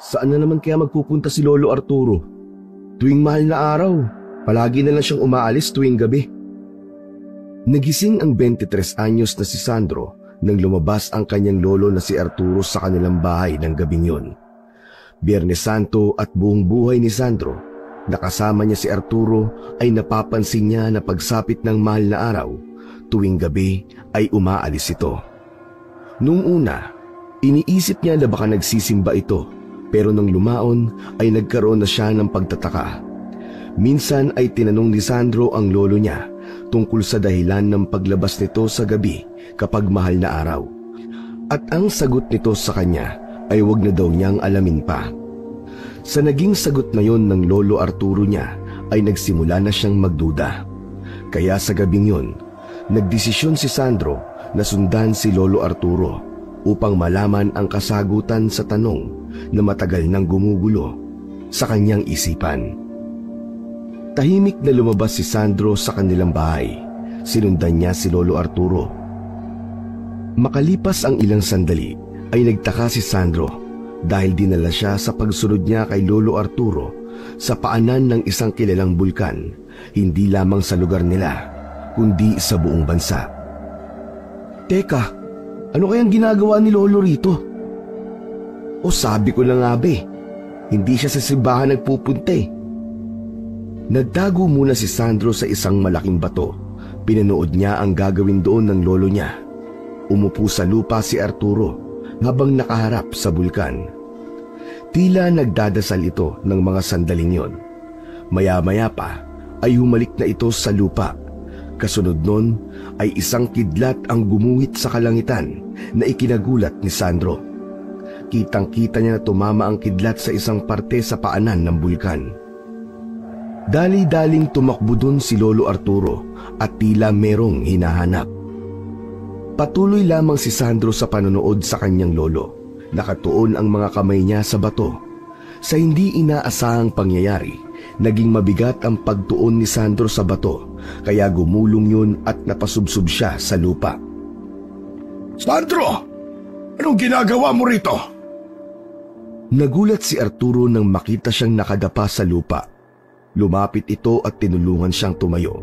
Saan na naman kaya magpupunta si Lolo Arturo? Tuwing mahal na araw, palagi na lang siyang umaalis tuwing gabi. Nagising ang 23 anyos na si Sandro nang lumabas ang kanyang lolo na si Arturo sa kanilang bahay ng gabing yun. Biyernes Santo at buong buhay ni Sandro, nakasama niya si Arturo, ay napapansin niya na pagsapit ng mahal na araw, tuwing gabi ay umaalis ito. Noong una, iniisip niya na baka nagsisimba ito, pero nang lumaon ay nagkaroon na siya ng pagtataka. Minsan ay tinanong ni Sandro ang lolo niya tungkol sa dahilan ng paglabas nito sa gabi kapag mahal na araw. At ang sagot nito sa kanya ay wag na daw niyang alamin pa. Sa naging sagot na yon ng Lolo Arturo niya ay nagsimula na siyang magduda. Kaya sa gabing yon, nagdesisyon si Sandro na sundan si Lolo Arturo upang malaman ang kasagutan sa tanong na matagal nang gumugulo sa kanyang isipan. Tahimik na lumabas si Sandro sa kanilang bahay. Sinundan niya si Lolo Arturo. Makalipas ang ilang sandali ay nagtaka si Sandro dahil dinala siya sa pagsunod niya kay Lolo Arturo sa paanan ng isang kilalang bulkan, hindi lamang sa lugar nila, kundi sa buong bansa. Teka, ano kayang ginagawa ni Lolo rito? O sabi ko na nga hindi siya sa simbahan nagpupunta eh. Nagtago muna si Sandro sa isang malaking bato. Pinanood niya ang gagawin doon ng lolo niya. Umupo sa lupa si Arturo habang nakaharap sa bulkan. Tila nagdadasal ito ng mga sandaling yon. Maya-maya pa ay humalik na ito sa lupa. Kasunod nun ay isang kidlat ang gumuhit sa kalangitan na ikinagulat ni Sandro. Kitang-kita niya na tumama ang kidlat sa isang parte sa paanan ng bulkan. Dali-daling tumakbo dun si Lolo Arturo at tila merong hinahanap. Patuloy lamang si Sandro sa panonood sa kanyang lolo. Nakatuon ang mga kamay niya sa bato. Sa hindi inaasahang pangyayari, naging mabigat ang pagtuon ni Sandro sa bato, kaya gumulong yun at napasubsob siya sa lupa. Sandro! Anong ginagawa mo rito? Nagulat si Arturo nang makita siyang nakadapa sa lupa. Lumapit ito at tinulungan siyang tumayo.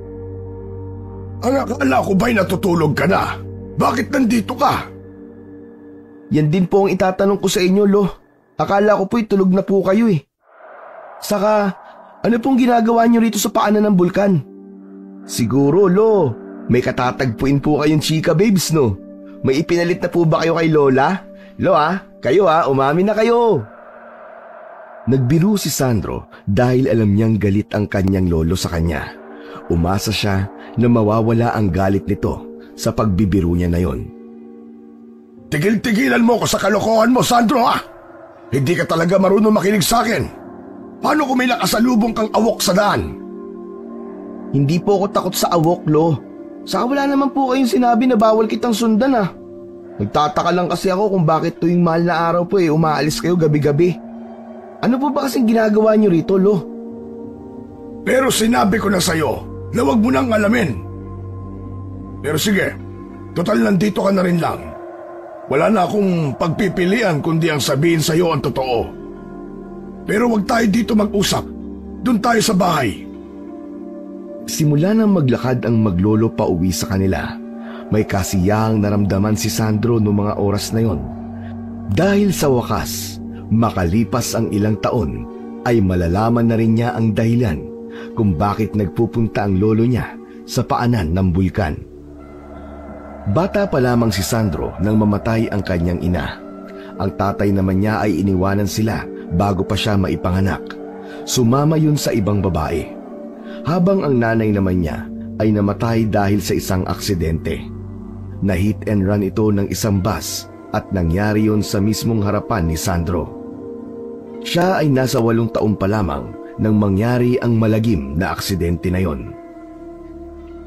Ang akala ko ba'y natutulog ka na? Bakit nandito ka? Yan din po ang itatanong ko sa inyo, Lo. Akala ko po'y tulog na po kayo eh. Saka, ano pong ginagawa niyo rito sa paanan ng bulkan? Siguro, Lo, may katatagpuin po kayong chika babes, no? May ipinalit na po ba kayo kay Lola? Lo kayo umamin na kayo. Nagbiro si Sandro dahil alam niyang galit ang kanyang lolo sa kanya. Umasa siya na mawawala ang galit nito sa pagbibiro niya na yon. Tigil-tigilan mo ko sa kalokohan mo, Sandro, ha? Hindi ka talaga marunong makinig sa akin. Paano kung may nakasalubong kang awok sa daan? Hindi po ako takot sa awok, Lo. Saka wala naman po kayong sinabi na bawal kitang sundan, ha? Nagtataka lang kasi ako kung bakit tuwing mahal na araw po umaalis kayo gabi-gabi. Ano po ba kasing ginagawa niyo rito, Lo? Pero sinabi ko na sa'yo na huwag mo nang alamin. Pero sige, total nandito ka na rin lang. Wala na akong pagpipilian kundi ang sabihin sa'yo ang totoo. Pero huwag tayo dito mag-usap. Doon tayo sa bahay. Simula nang maglakad ang maglolo pa uwi sa kanila, may kasiyahang naramdaman si Sandro noong mga oras na yon. Dahil sa wakas, makalipas ang ilang taon, ay malalaman na rin niya ang dahilan kung bakit nagpupunta ang lolo niya sa paanan ng bulkan. Bata pa lamang si Sandro nang mamatay ang kanyang ina. Ang tatay naman niya ay iniwanan sila bago pa siya maipanganak. Sumama yun sa ibang babae. Habang ang nanay naman niya ay namatay dahil sa isang aksidente. Na-hit and run ito ng isang bus at nangyari yun sa mismong harapan ni Sandro. Siya ay nasa 8 taon pa lamang nang mangyari ang malagim na aksidente na yon.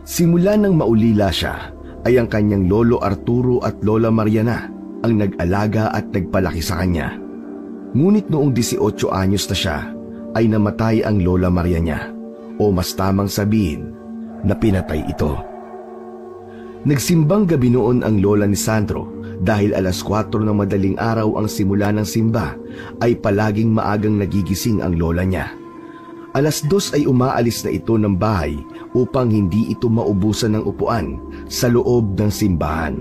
Simula nang maulila siya, ay ang kanyang lolo Arturo at lola Mariana ang nag-alaga at nagpalaki sa kanya. Ngunit noong 18 anyos na siya, ay namatay ang lola Mariana, o mas tamang sabihin na pinatay ito. Nagsimbang gabi noon ang lola ni Sandro dahil 4:00 ng madaling araw ang simula ng simba ay palaging maagang nagigising ang lola niya. 2:00 ay umaalis na ito ng bahay upang hindi ito maubusan ng upuan sa loob ng simbahan.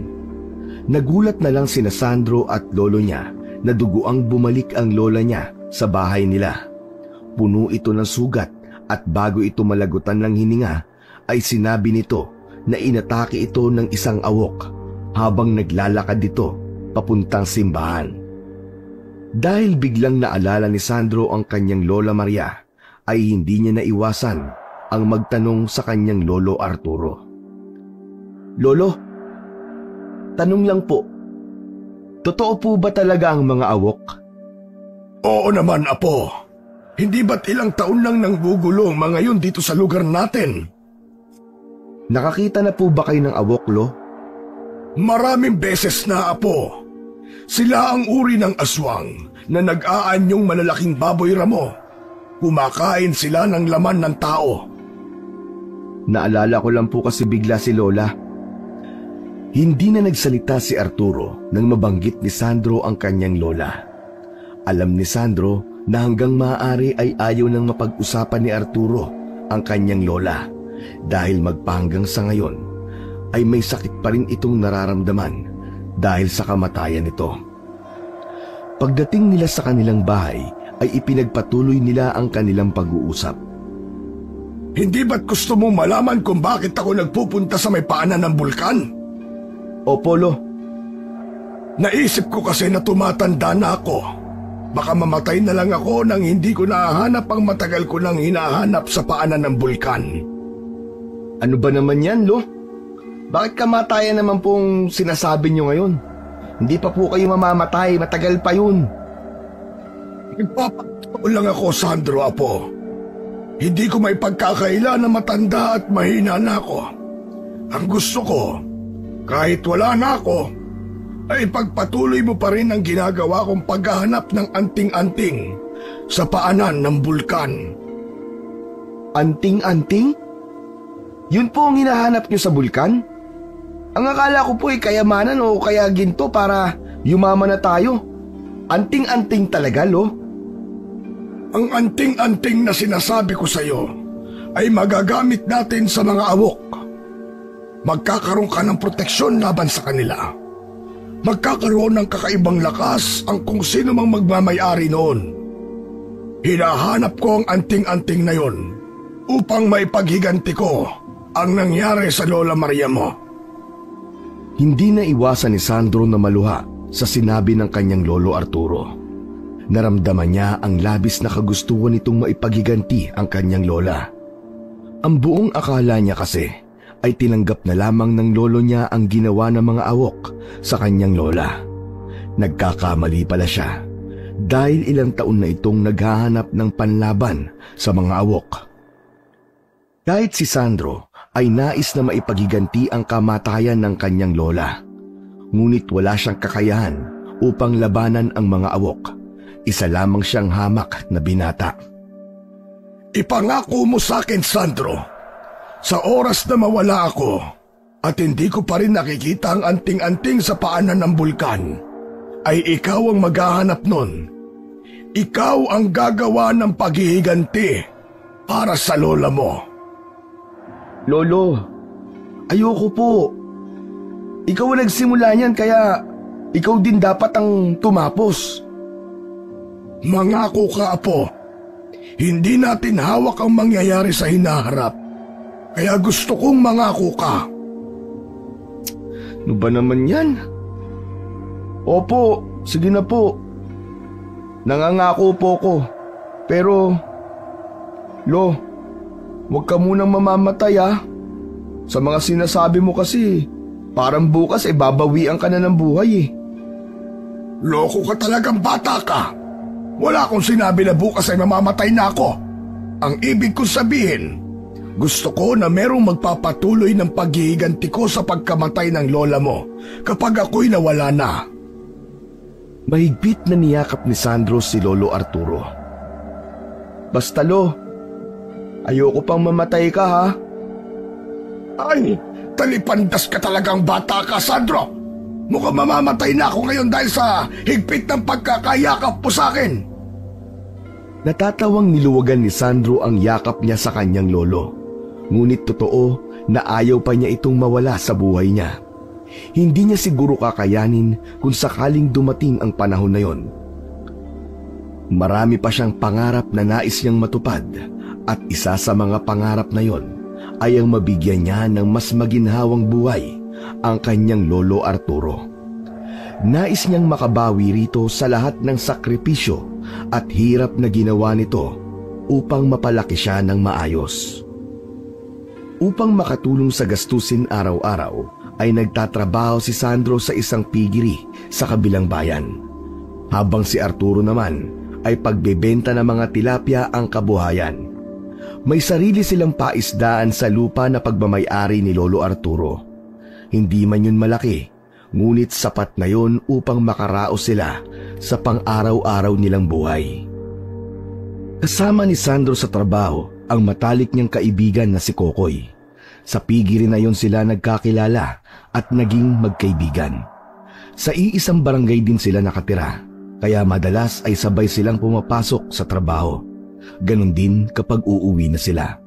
Nagulat na lang sina Sandro at lolo niya na duguang bumalik ang lola niya sa bahay nila. Puno ito ng sugat at bago ito malagutan ng hininga ay sinabi nito na inatake ito ng isang awok habang naglalakad ito papuntang simbahan. Dahil biglang naalala ni Sandro ang kanyang Lola Maria, ay hindi niya naiwasan ang magtanong sa kanyang lolo Arturo. Lolo, tanong lang po, totoo po ba talaga ang mga awok? Oo naman, apo. Hindi ba't ilang taon lang nanggugulo ang mga yun dito sa lugar natin? Nakakita na po ba kayo ng awok, Lo? Maraming beses na, apo. Sila ang uri ng aswang na nag-aanyong malalaking baboy ramo. Kumakain sila ng laman ng tao. Naalala ko lang po kasi bigla si Lola. Hindi na nagsalita si Arturo nang mabanggit ni Sandro ang kanyang lola. Alam ni Sandro na hanggang maaari ay ayaw nang mapag-usapan ni Arturo ang kanyang lola dahil magpahanggang sa ngayon ay may sakit pa rin itong nararamdaman dahil sa kamatayan nito. Pagdating nila sa kanilang bahay ay ipinagpatuloy nila ang kanilang pag-uusap. Hindi ba't gusto mo malaman kung bakit ako nagpupunta sa may paanan ng bulkan? Opo, Lo. Naisip ko kasi na tumatanda na ako. Baka mamatay na lang ako nang hindi ko nahahanap ang matagal ko nang hinahanap sa paanan ng bulkan. Ano ba naman yan, Lo? Bakit kamatayan naman pong sinasabi niyo ngayon? Hindi pa po kayo mamamatay, matagal pa yun. Nagpapatao lang ako, Sandro, apo. Hindi ko may pagkakaila na matanda at mahina na ako. Ang gusto ko, kahit wala na ako, ay pagpatuloy mo pa rin ang ginagawa kong paghahanap ng anting-anting sa paanan ng bulkan. Anting-anting? Yun po ang hinahanap niyo sa bulkan? Ang akala ko po ay kayamanan o kaya ginto para yumaman na tayo. Anting-anting talaga, Lo. Ang anting-anting na sinasabi ko sa iyo ay magagamit natin sa mga awok. Magkakaroon ka ng proteksyon laban sa kanila. Magkakaroon ng kakaibang lakas ang kung sino mang magmamayari noon. Hinahanap ko ang anting-anting na yon upang maipaghiganti ko ang nangyari sa Lola Maria mo. Hindi na iwasan ni Sandro na maluha sa sinabi ng kanyang lolo Arturo. Naramdaman niya ang labis na kagustuhan nitong maipaghiganti ang kanyang lola. Ang buong akala niya kasi ay tinanggap na lamang ng lolo niya ang ginawa ng mga awok sa kanyang lola. Nagkakamali pala siya dahil ilang taon na itong naghahanap ng panlaban sa mga awok. Kahit si Sandro ay nais na maipaghiganti ang kamatayan ng kanyang lola, ngunit wala siyang kakayahan upang labanan ang mga awok. Isa lamang siyang hamak na binata. Ipangako mo sa akin, Sandro, sa oras na mawala ako at hindi ko pa rin nakikita ang anting-anting sa paanan ng bulkan, ay ikaw ang maghahanap nun. Ikaw ang gagawa ng paghihiganti para sa lola mo. Lolo, ayoko po. Ikaw ang nagsimula niyan kaya ikaw din dapat ang tumapos. Mangako ka, apo. Hindi natin hawak ang mangyayari sa hinaharap. Kaya gusto kong mangako ka. Ano ba naman yan? Opo, sige na po. Nangangako po ko. Pero, Lo, huwag ka munang mamamatay ah. Sa mga sinasabi mo kasi, parang bukas babawian ka na ng buhay eh. Loko ka talagang bata ka. Wala akong sinabi na bukas ay mamamatay na ako. Ang ibig kong sabihin, gusto ko na merong magpapatuloy ng paghihiganti ko sa pagkamatay ng lola mo kapag ako'y nawala na. Mahigpit na niyakap ni Sandro si Lolo Arturo. Basta Lo, ayoko pang mamatay ka ha. Ay, talipandas ka talagang bata ka, Sandro. Mukhang mamamatay na ako ngayon dahil sa higpit ng pagkakayakap mo sa akin. Natatawang niluwagan ni Sandro ang yakap niya sa kanyang lolo. Ngunit totoo na ayaw pa niya itong mawala sa buhay niya. Hindi niya siguro kakayanin kung sakaling dumating ang panahon na yon. Marami pa siyang pangarap na nais niyang matupad at isa sa mga pangarap na yon ay ang mabigyan niya ng mas maginhawang buhay ang kanyang lolo Arturo. Nais niyang makabawi rito sa lahat ng sakripisyo at hirap na ginawa nito upang mapalaki siya ng maayos. Upang makatulong sa gastusin araw-araw ay nagtatrabaho si Sandro sa isang piggery sa kabilang bayan. Habang si Arturo naman ay pagbebenta ng mga tilapia ang kabuhayan. May sarili silang paisdaan sa lupa na pagmamay-ari ni Lolo Arturo. Hindi man yun malaki, ngunit sapat na yun upang makaraos sila sa pang-araw-araw nilang buhay. Kasama ni Sandro sa trabaho ang matalik niyang kaibigan na si Kokoy. Sa piggery na yon sila nagkakilala at naging magkaibigan. Sa iisang barangay din sila nakatira, kaya madalas ay sabay silang pumapasok sa trabaho. Ganon din kapag uuwi na sila.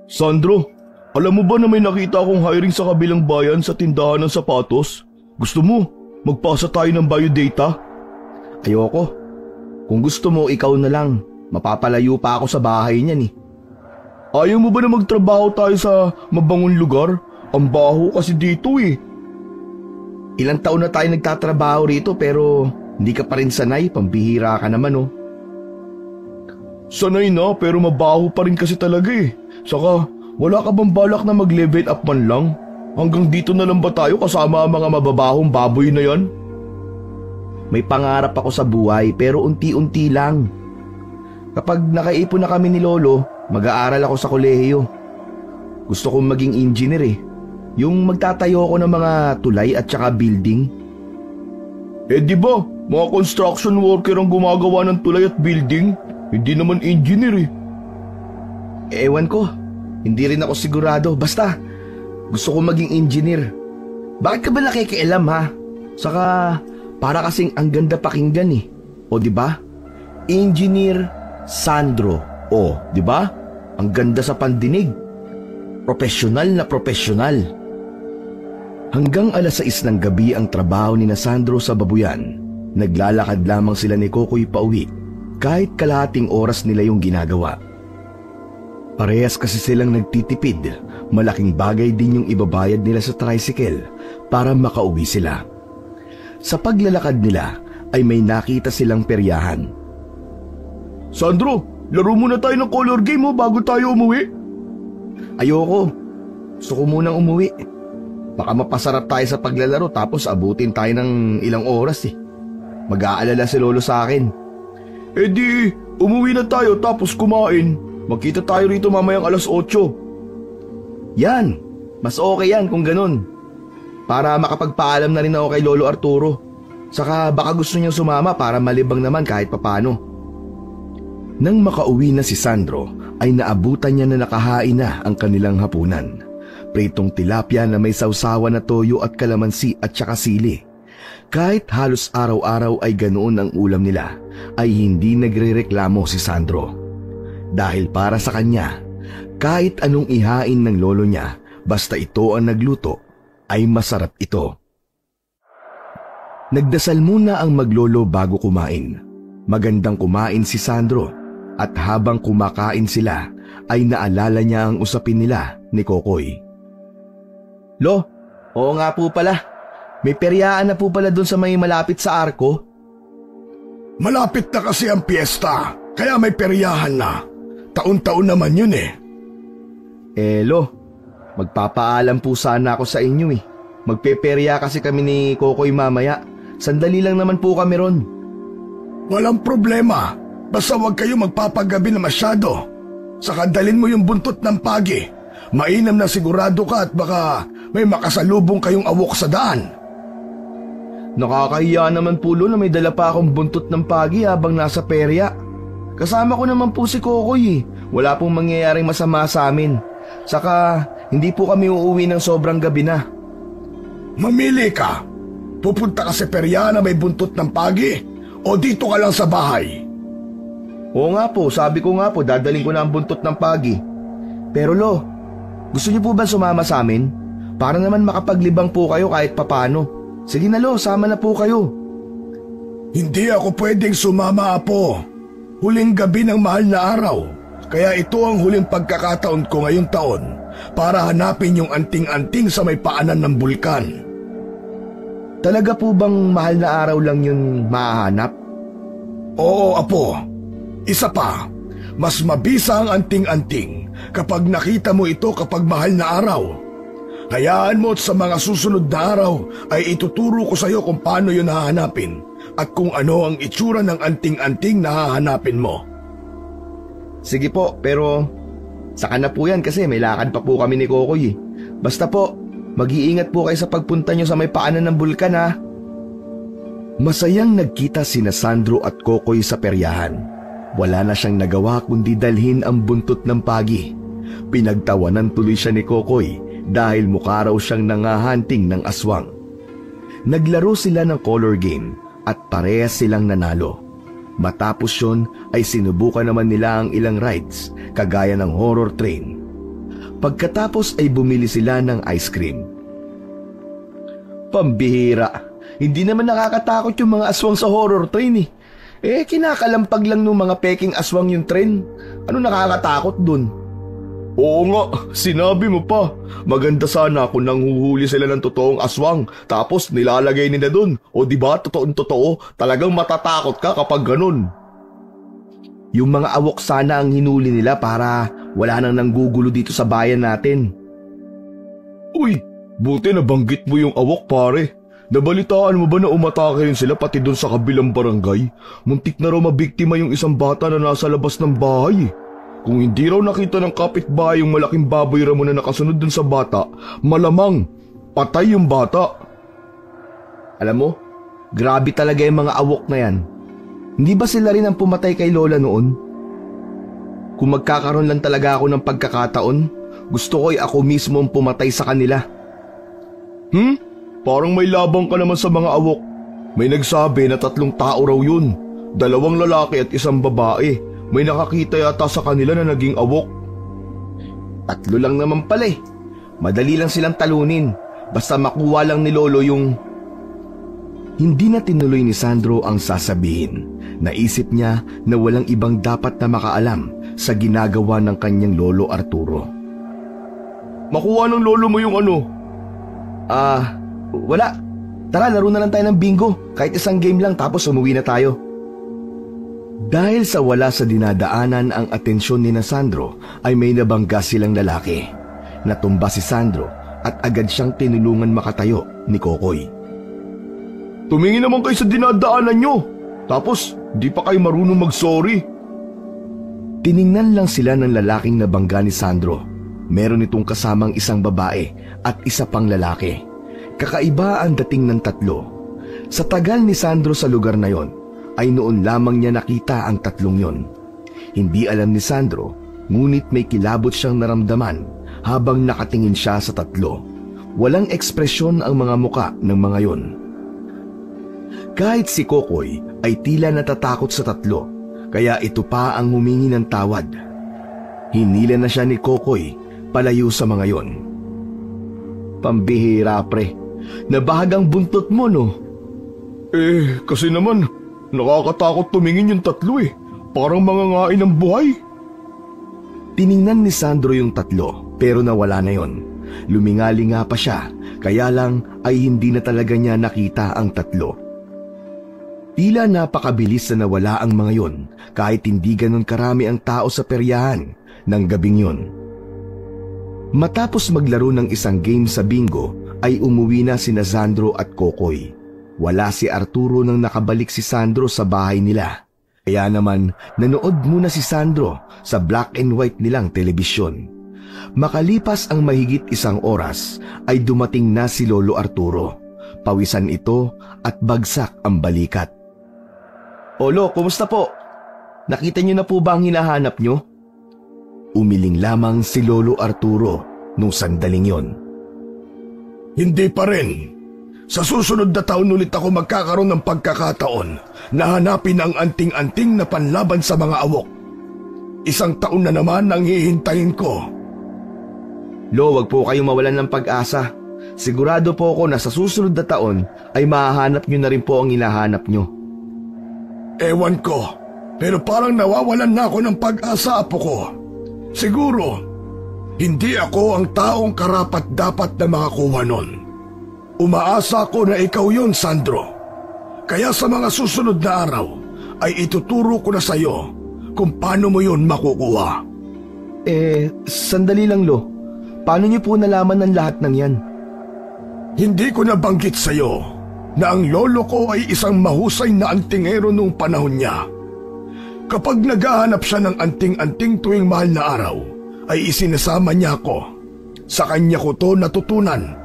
Sandro, alam mo ba na may nakita akong hiring sa kabilang bayan sa tindahan ng sapatos? Gusto mo, magpasa tayo ng biodata? Ayoko. Kung gusto mo, ikaw na lang. Mapapalayo pa ako sa bahay niyan eh. Ayaw mo ba na magtrabaho tayo sa mabangong lugar? Ang baho kasi dito eh. Ilang taon na tayo nagtatrabaho rito pero hindi ka pa rin sanay, pambihira ka naman oh. Sanay na pero mabaho pa rin kasi talaga eh. Saka wala ka bang balak na mag-level up man lang? Hanggang dito na lang ba tayo kasama ang mga mababahong baboy na yan? May pangarap ako sa buhay pero unti-unti lang. Kapag nakaipon na kami ni Lolo, mag-aaral ako sa kolehiyo. Gusto kong maging engineer eh. Yung magtatayo ako ng mga tulay at saka building. Eh di ba, mga construction worker ang gumagawa ng tulay at building? Hindi naman engineer eh. Ewan ko, hindi rin ako sigurado. Basta, gusto kong maging engineer. Bakit ka ba nakikialam ha? Saka, para kasing ang ganda pakinggan eh. O di ba? Engineer Sandro. O, di ba? Ang ganda sa pandinig. Profesional na profesional. Hanggang 6:00 ng gabi ang trabaho ni Sandro sa babuyan. Naglalakad lamang sila ni Kokoy pauwi. Kahit kalahating oras nila yung ginagawa. Parehas kasi silang nagtitipid. Malaking bagay din yung ibabayad nila sa tricycle para makauwi sila. Sa paglalakad nila ay may nakita silang peryahan. Sandro, laro muna tayo ng color game bago tayo umuwi. Ayoko. Gusto ko munang umuwi. Baka mapasarap tayo sa paglalaro tapos abutin tayo ng ilang oras eh. Mag-aalala si Lolo sa akin. Eh di, umuwi na tayo tapos kumain. Magkita tayo rito mamayang 8:00. Yan, mas okay yan kung ganun. Para makapagpaalam na rin ako kay Lolo Arturo. Saka baka gusto niyang sumama para malibang naman kahit papano. Nang makauwi na si Sandro, ay naabutan niya na nakahain na ang kanilang hapunan. Pritong tilapia na may sausawan na toyo at kalamansi at saka sili. Kahit halos araw-araw ay ganoon ang ulam nila, ay hindi nagrereklamo si Sandro. Dahil para sa kanya, kahit anong ihain ng lolo niya, basta ito ang nagluto, ay masarap ito. Nagdasal muna ang maglolo bago kumain. Magandang kumain si Sandro at habang kumakain sila, ay naalala niya ang usapin nila ni Kokoy. Lo, oo nga po pala. May peryaan na po pala doon sa may malapit sa arko. Malapit na kasi ang piyesta, kaya may peryahan na. Taon-taon naman yun eh. Lo, magpapaalam po sana ako sa inyo eh. Magpeperya kasi kami ni Kokoy mamaya. Sandali lang naman po kami ron. Walang problema. Basta huwag kayo magpapagabi na masyado. Saka dalin mo yung buntot ng pagi. Mainam na sigurado ka at baka may makasalubong kayong awok sa daan. Nakakahiya naman po na may dala pa akong buntot ng pagi habang nasa perya. Kasama ko naman po si Kokoy eh. Wala pong mangyayaring masama sa amin. Saka hindi po kami uuwi ng sobrang gabi na. Mamili ka. Pupunta ka sa perya na may buntot ng pagi o dito ka lang sa bahay? Oo nga po, sabi ko nga po, dadaling ko na ang buntot ng pagi. Pero Lo, gusto niyo po ba sumama sa amin? Para naman makapaglibang po kayo kahit papano. Sige na Lo, sama na po kayo. Hindi ako pwedeng sumama, Apo. Huling gabi ng mahal na araw. Kaya ito ang huling pagkakataon ko ngayong taon para hanapin yung anting-anting sa may paanan ng bulkan. Talaga po bang mahal na araw lang yun mahahanap? Oo, Apo. Isa pa, mas mabisa ang anting-anting kapag nakita mo ito kapag mahal na araw. Hayaan mo at sa mga susunod na araw ay ituturo ko sa iyo kung paano yun hahanapin at kung ano ang itsura ng anting-anting na hahanapin mo. Sige po, pero saka na po yan kasi may lakad pa po kami ni Kokoy. Basta po, mag-iingat po kayo sa pagpunta nyo sa may paanan ng bulkan ha. Masayang nagkita sina Sandro at Kokoy sa peryahan. Wala na siyang nagawa kundi dalhin ang buntot ng pagi. Pinagtawanan tuloy siya ni Kokoy dahil mukha raw siyang nangahunting ng aswang. Naglaro sila ng color game at parehas silang nanalo. Matapos yun ay sinubukan naman nila ang ilang rides kagaya ng horror train. Pagkatapos ay bumili sila ng ice cream. Pambihira, hindi naman nakakatakot yung mga aswang sa horror train eh. Kinakalampag lang ng mga peking aswang yung train. Ano nakakatakot dun? Oo nga, sinabi mo pa. Maganda sana kung nang huhuli sila ng totoong aswang tapos nilalagay nila dun. O diba, totoong-totoo, talagang matatakot ka kapag ganun. Yung mga awok sana ang hinuli nila para wala nang nanggugulo dito sa bayan natin. Uy, buti nabanggit mo yung awok pare. Nabalitaan mo ba na umatake rin sila pati dun sa kabilang barangay? Muntik na raw mabiktima yung isang bata na nasa labas ng bahay. Kung hindi raw nakita ng kapitbahay yung malaking baboy ramo na nakasunod dun sa bata, malamang patay yung bata. Alam mo, grabe talaga yung mga awok na yan. Hindi ba sila rin ang pumatay kay Lola noon? Kung magkakaroon lang talaga ako ng pagkakataon, gusto ko'y ako mismo ang pumatay sa kanila. Parang may labang ka naman sa mga awok. May nagsabi na 3 tao raw yun. 2 lalaki at 1 babae. May nakakita yata sa kanila na naging awok. 3 lang naman pala eh. Madali lang silang talunin. Basta makuha lang ni Lolo yung... Hindi na tinuloy ni Sandro ang sasabihin. Naisip niya na walang ibang dapat na makaalam sa ginagawa ng kanyang Lolo Arturo. Makuha ng lolo mo yung ano? Wala. Tara, laro na lang tayo ng bingo. Kahit isang game lang tapos umuwi na tayo. Dahil sa wala sa dinadaanan ang atensyon ni Sandro ay may nabangga silang lalaki. Natumba si Sandro at agad siyang tinulungan makatayo ni Kokoy. Tumingin naman kayo sa dinadaanan nyo. Tapos di pa kayo marunong mag-sorry. Tiningnan lang sila ng lalaking nabangga ni Sandro. Meron itong kasamang isang babae at isa pang lalaki. Kakaiba ang dating ng 3. Sa tagal ni Sandro sa lugar na yon, ay noon lamang niya nakita ang 3 yon. Hindi alam ni Sandro, ngunit may kilabot siyang naramdaman habang nakatingin siya sa 3. Walang ekspresyon ang mga muka ng mga yon. Kahit si Kokoy ay tila natatakot sa 3, kaya ito pa ang humingi ng tawad. Hinila na siya ni Kokoy palayo sa mga yon. Pambihira pre, nabahagang buntot mo no? Kasi naman, nakakatakot tumingin yung 3 eh. Parang mangangain ng buhay. Tiningnan ni Sandro yung 3 pero nawala na yon. Lumingali-nga pa siya, kaya lang ay hindi na talaga niya nakita ang 3. Tila napakabilis na nawala ang mga yon kahit hindi ganun karami ang tao sa peryahan ng gabing yon. Matapos maglaro ng isang game sa bingo ay umuwi na sina Sandro at Kokoy. Wala si Arturo nang nakabalik si Sandro sa bahay nila. Kaya naman nanood muna si Sandro sa black and white nilang telebisyon. Makalipas ang mahigit 1 oras ay dumating na si Lolo Arturo. Pawisan ito at bagsak ang balikat. Olo, kumusta po? Nakita niyo na po ba ang hinahanap niyo? Umiling lamang si Lolo Arturo nung sandaling yon. Hindi pa rin. Sa susunod na taon ulit ako magkakaroon ng pagkakataon na hanapin ang anting-anting na panlaban sa mga awok. 1 taon na naman ang hihintayin ko. Lo, wag po kayong mawalan ng pag-asa. Sigurado po ako na sa susunod na taon ay mahahanap nyo na rin po ang hinahanap nyo. Ewan ko, pero parang nawawalan na ako ng pag-asa, apo ko. Siguro, hindi ako ang taong karapat-dapat na makakuha nun. Umaasa ko na ikaw yon, Sandro. Kaya sa mga susunod na araw ay ituturo ko na sa'yo kung paano mo yon makukuha. Sandali lang, Lo. Paano niyo po nalaman ng lahat ng yan? Hindi ko nabanggit sa'yo na ang lolo ko ay isang mahusay na antingero noong panahon niya. Kapag naghahanap siya ng anting-anting tuwing mahal na araw, ay isinasama niya ako. Sa kanya ko to natutunan.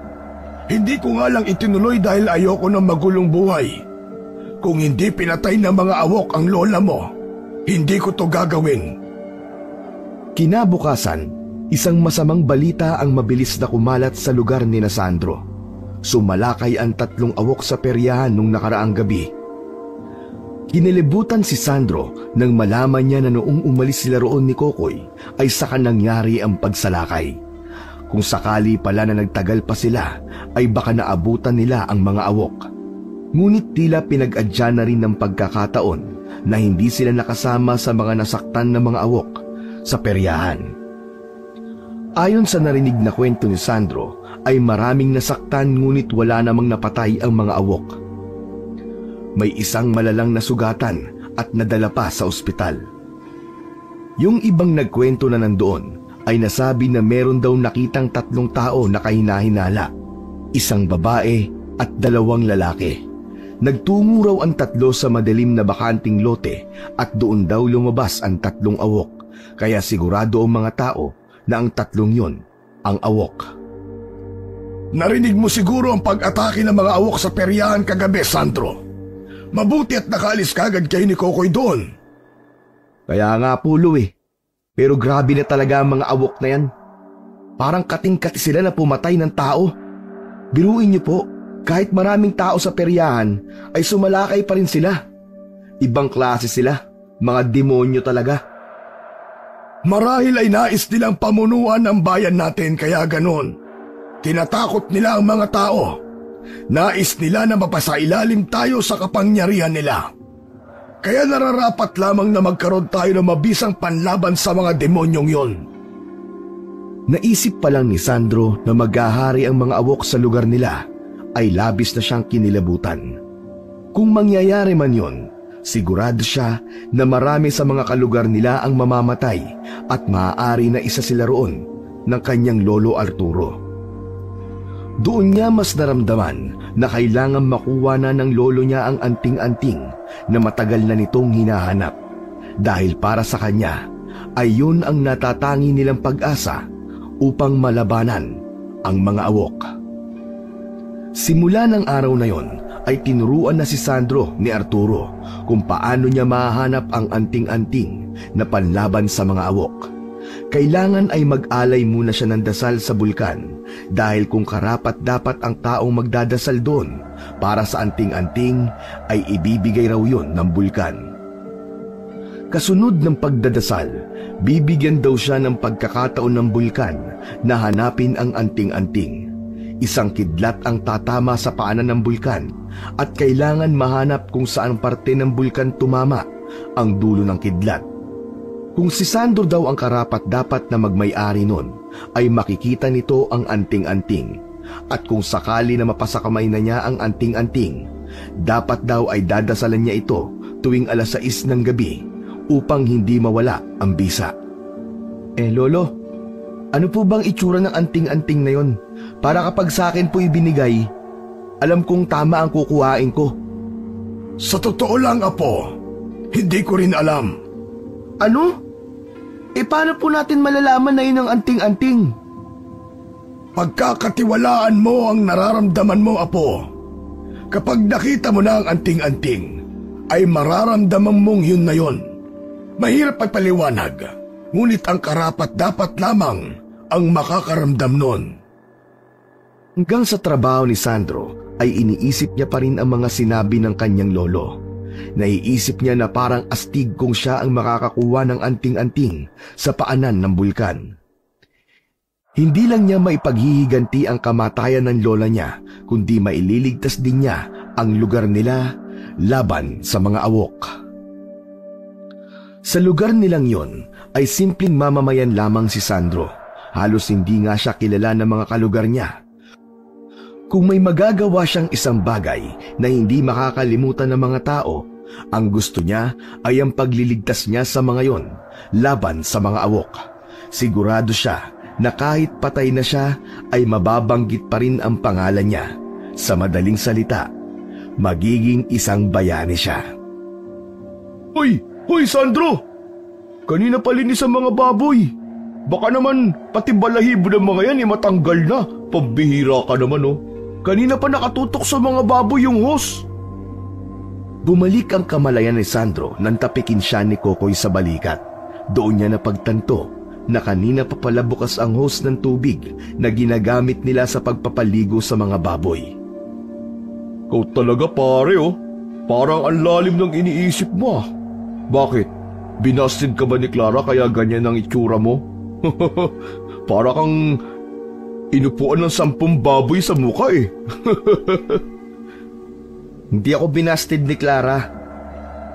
Hindi ko nga lang itinuloy dahil ayoko ng magulong buhay. Kung hindi pinatay ng mga awok ang lola mo, hindi ko to gagawin. Kinabukasan, isang masamang balita ang mabilis na kumalat sa lugar ni Sandro. Sumalakay ang 3 awok sa peryahan nung nakaraang gabi. Kinilibutan si Sandro nang malaman niya na noong umalis sila roon ni Kokoy ay saka nangyari ang pagsalakay. Kung sakali pala na nagtagal pa sila, ay baka naabutan nila ang mga awok. Ngunit tila pinag-adya na rin ng pagkakataon na hindi sila nakasama sa mga nasaktan na mga awok sa peryahan. Ayon sa narinig na kwento ni Sandro, ay maraming nasaktan ngunit wala namang napatay ang mga awok. May isang malalang nasugatan at nadala pa sa ospital. Yung ibang nagkwento na nandoon ay nasabi na meron daw nakitang 3 tao na kahina-hinala, 1 babae at 2 lalaki. Nagtungo raw ang 3 sa madilim na bakanting lote at doon daw lumabas ang 3 awok, kaya sigurado ang mga tao na ang 3 yun ang awok. Narinig mo siguro ang pag-atake ng mga awok sa peryahan kagabi, Sandro. Mabuti at nakaalis kagad kayo ni Kokoy doon. Kaya nga po, Lo eh. Pero grabe na talaga ang mga awok na yan. Parang kating-kati sila na pumatay ng tao. Biruin niyo po, kahit maraming tao sa peryahan, ay sumalakay pa rin sila. Ibang klase sila, mga demonyo talaga. Marahil ay nais nilang pamunuan ng bayan natin kaya ganon. Tinatakot nila ang mga tao. Nais nila na mapasailalim tayo sa kapangyarihan nila. Kaya nararapat lamang na magkaroon tayo ng mabisang panlaban sa mga demonyong yon. Naisip pa lang ni Sandro na maghahari ang mga awok sa lugar nila, ay labis na siyang kinilabutan. Kung mangyayari man yon, sigurado siya na marami sa mga kalugar nila ang mamamatay at maaari na isa sila roon ng kanyang lolo Arturo. Doon niya mas naramdaman na kailangan makuha na ng lolo niya ang anting-anting na matagal na nitong hinahanap, dahil para sa kanya ay yun ang natatangi nilang pag-asa upang malabanan ang mga awok. Simula ng araw na yon ay tinuruan na si Sandro ni Arturo kung paano niya mahanap ang anting-anting na panlaban sa mga awok. Kailangan ay mag-alay muna siya ng dasal sa bulkan, dahil kung karapat-dapat ang taong magdadasal doon para sa anting-anting ay ibibigay raw yun ng bulkan. Kasunod ng pagdadasal, bibigyan daw siya ng pagkakataon ng bulkan na hanapin ang anting-anting. Isang kidlat ang tatama sa paanan ng bulkan at kailangan mahanap kung saan parte ng bulkan tumama ang dulo ng kidlat. Kung si Sandro daw ang karapat-dapat na magmay-ari nun, ay makikita nito ang anting-anting. At kung sakali na mapasakamay na niya ang anting-anting, dapat daw ay dadasalan niya ito tuwing 6:00 ng gabi upang hindi mawala ang bisa. Lolo, ano po bang itsura ng anting-anting na yon? Para kapag sa akin po ibinigay, alam kong tama ang kukuhain ko. Sa totoo lang, Apo, hindi ko rin alam. Ano? Paano po natin malalaman na yun ang anting-anting? Pagkakatiwalaan mo ang nararamdaman mo, Apo. Kapag nakita mo na ang anting-anting, ay mararamdaman mong yun na yun. Mahirap pagpaliwanag, ngunit ang karapat-dapat lamang ang makakaramdam nun. Hanggang sa trabaho ni Sandro ay iniisip niya pa rin ang mga sinabi ng kanyang lolo. Naiisip niya na parang astig kung siya ang makakakuha ng anting-anting sa paanan ng bulkan. Hindi lang niya maipaghihiganti ang kamatayan ng lola niya, kundi maililigtas din niya ang lugar nila laban sa mga awok. Sa lugar nilang yon ay simpleng mamamayan lamang si Sandro. Halos hindi nga siya kilala ng mga kalugar niya. Kung may magagawa siyang isang bagay na hindi makakalimutan ng mga tao, ang gusto niya ay ang pagliligtas niya sa mga yon laban sa mga awok. Sigurado siya na kahit patay na siya ay mababanggit pa rin ang pangalan niya. Sa madaling salita, magiging isang bayani siya. Hoy Sandro! Kanina palinis ang mga baboy. Baka naman pati balahibo ng mga yan matanggal na. Pambihira ka naman oh. Kanina pa nakatutok sa mga baboy yung hose. Bumalik ang kamalayan ni Sandro nang tapikin siya ni Kokoy sa balikat. Doon niya napagtanto na kanina pa pala bukas ang hose ng tubig na ginagamit nila sa pagpapaligo sa mga baboy. Ikaw talaga pare oh. Parang ang lalim ng iniisip mo ah. Bakit? Binasted ka ba ni Clara kaya ganyan ang itsura mo? Para kang inupuan ng 10 baboy sa mukha eh. Hindi ako binasted ni Clara.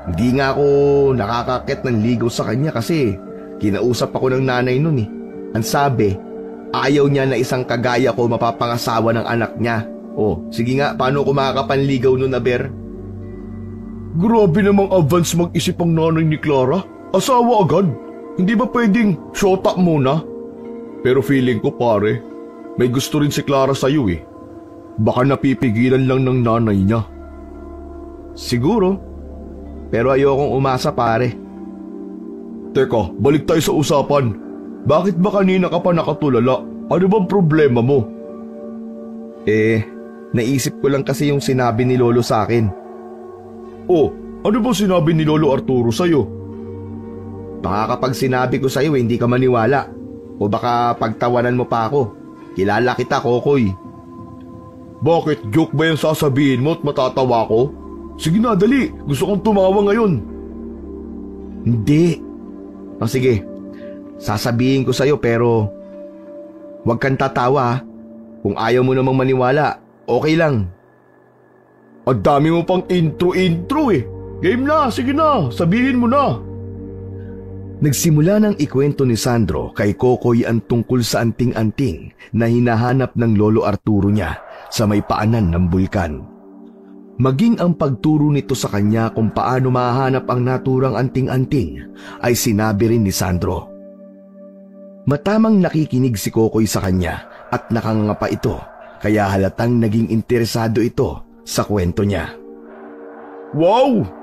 Hindi nga ako nakakakit ng ligaw sa kanya kasi kinausap ako ng nanay nun eh. Ang sabi, ayaw niya na isang kagaya ko mapapangasawa ng anak niya. Oh, sige nga, paano ko makakapanligaw nun, Aber? Grabe namang advance mag-isip ang nanay ni Clara. Asawa agad. Hindi ba pwedeng shota muna? Pero feeling ko pare, may gusto rin si Clara sa'yo eh. Baka napipigilan lang ng nanay niya. Siguro. Pero ayokong umasa pare. Teka, balik tayo sa usapan. Bakit ba kanina ka pa nakatulala? Ano bang problema mo? Naisip ko lang kasi yung sinabi ni Lolo sa akin. Oh, ano ba sinabi ni Lolo Arturo sa'yo? Baka kapag sinabi ko sa'yo hindi ka maniwala. O baka pagtawanan mo pa ako. Kilala kita, Kokoy. Bakit? Joke ba yung sasabihin mo at matatawa ko? Sige na, dali. Gusto kong tumawa ngayon. Hindi. Sige, sasabihin ko sa'yo pero huwag kang tatawa. Kung ayaw mo namang maniwala, okay lang. Ang dami mo pang intro eh. Game na, sige na, sabihin mo na. Nagsimula ng ikwento ni Sandro kay Kokoy ang tungkol sa anting-anting na hinahanap ng Lolo Arturo niya sa may paanan ng bulkan. Maging ang pagturo nito sa kanya kung paano mahanap ang naturang anting-anting ay sinabi rin ni Sandro. Matamang nakikinig si Kokoy sa kanya at nakangapa ito kaya halatang naging interesado ito sa kwento niya. Wow!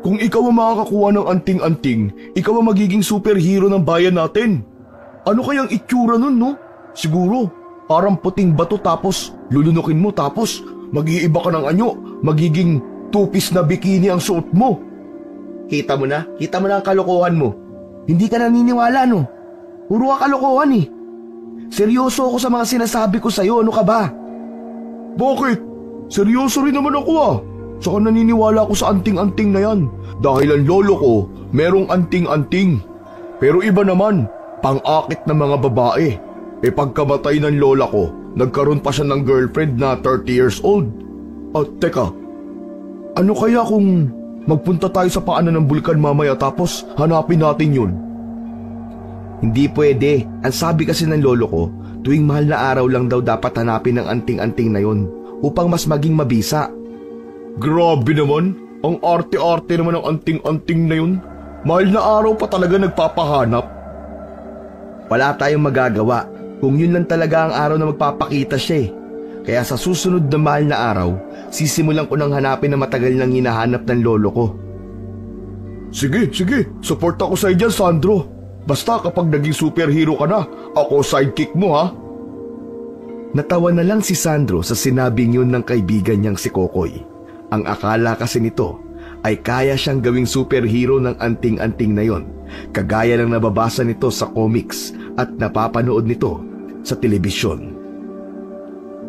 Kung ikaw ang makakakuha ng anting-anting, ikaw ang magiging superhero ng bayan natin. Ano kayang itsura nun, no? Siguro, parang puting bato tapos lulunukin mo tapos mag-iiba ka ng anyo, magiging two-piece na bikini ang suot mo. Kita mo na ang kalokohan mo. Hindi ka naniniwala, no? Puro ka kalokohan eh. Seryoso ako sa mga sinasabi ko sa'yo, ano ka ba? Bakit? Seryoso rin naman ako ah. Saka naniniwala ako sa anting-anting na yan. Dahil ang lolo ko, merong anting-anting. Pero iba naman, pang-akit na mga babae. Pagkamatay ng lola ko, nagkaroon pa siya ng girlfriend na 30 years old. At teka, ano kaya kung magpunta tayo sa paanan ng bulkan mamaya tapos hanapin natin yun? Hindi pwede. Ang sabi kasi ng lolo ko, tuwing mahal na araw lang daw dapat hanapin ang anting-anting na yun upang mas maging mabisa. Grabe naman, ang arte-arte naman ng anting-anting na yun. Mahal na araw pa talaga nagpapahanap. Wala tayong magagawa kung yun lang talaga ang araw na magpapakita siya eh. Kaya sa susunod na mahal na araw, sisimulan ko nang hanapin na matagal nang hinahanap ng lolo ko. Sige, support ako sa'yo dyan, Sandro. Basta kapag naging superhero ka na, ako sidekick mo ha. Natawa na lang si Sandro sa sinabing yun ng kaibigan niyang si Kokoy. Ang akala kasi nito ay kaya siyang gawing superhero ng anting-anting na yon, kagaya ng nababasa nito sa comics at napapanood nito sa telebisyon.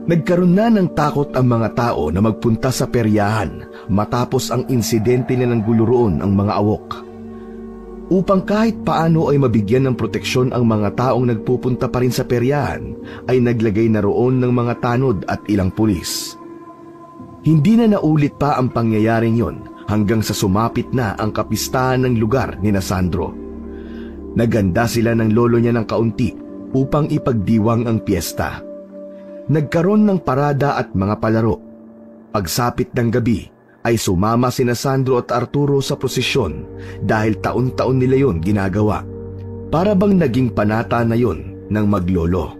Nagkaroon na ng takot ang mga tao na magpunta sa peryahan matapos ang insidente na nanggulo roon ang mga awok. Upang kahit paano ay mabigyan ng proteksyon ang mga taong nagpupunta pa rin sa peryahan, ay naglagay na roon ng mga tanod at ilang pulis. Hindi na naulit pa ang pangyayaring yon hanggang sa sumapit na ang kapistahan ng lugar ni Sandro. Naganda sila ng lolo niya ng kaunti upang ipagdiwang ang piyesta. Nagkaroon ng parada at mga palaro. Pagsapit ng gabi ay sumama sina Sandro at Arturo sa prosesyon dahil taon-taon nila yon ginagawa. Para bang naging panata na yon ng maglolo.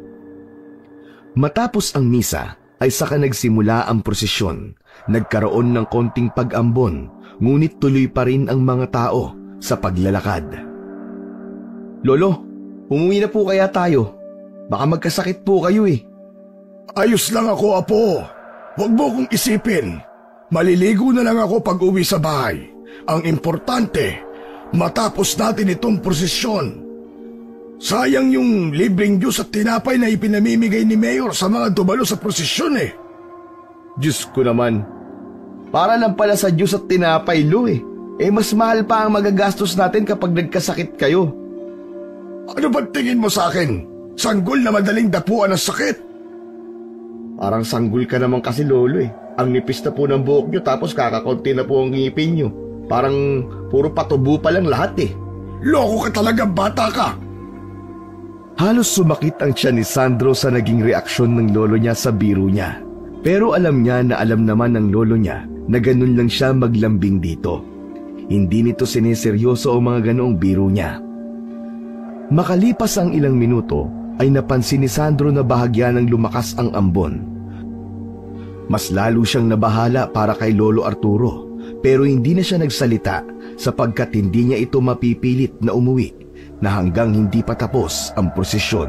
Matapos ang misa ay saka nagsimula ang prosesyon. Nagkaroon ng konting pag-ambon, ngunit tuloy pa rin ang mga tao sa paglalakad. Lolo, umuwi na po kaya tayo. Baka magkasakit po kayo eh. Ayos lang ako, Apo. Huwag mo kong isipin. Maliligo na lang ako pag uwi sa bahay. Ang importante, matapos natin itong prosesyon. Sayang yung libreng juice at tinapay na ipinamimigay ni Mayor sa mga dumalo sa prosesyon eh. Diyos ko naman. Para lang pala sa juice at tinapay, Lo eh. Mas mahal pa ang magagastos natin kapag nagkasakit kayo. Ano ba tingin mo sa akin? Sanggol na madaling dapuan ng sakit? Parang sanggol ka naman kasi, Lolo eh. Ang nipis na po ng buhok nyo tapos kakakunti na po ang ngipin nyo. Parang puro patubo pa lang lahat eh. Loko ka talaga, bata ka! Halos sumakit ang tiyan ni Sandro sa naging reaksyon ng lolo niya sa biro niya. Pero alam niya na alam naman ng lolo niya na ganun lang siya maglambing dito. Hindi nito sineseryoso ang mga ganoong biro niya. Makalipas ang ilang minuto ay napansin ni Sandro na bahagya ng lumakas ang ambon. Mas lalo siyang nabahala para kay Lolo Arturo, pero hindi na siya nagsalita sapagkat hindi niya ito mapipilit na umuwi na hanggang hindi pa tapos ang prosesyon.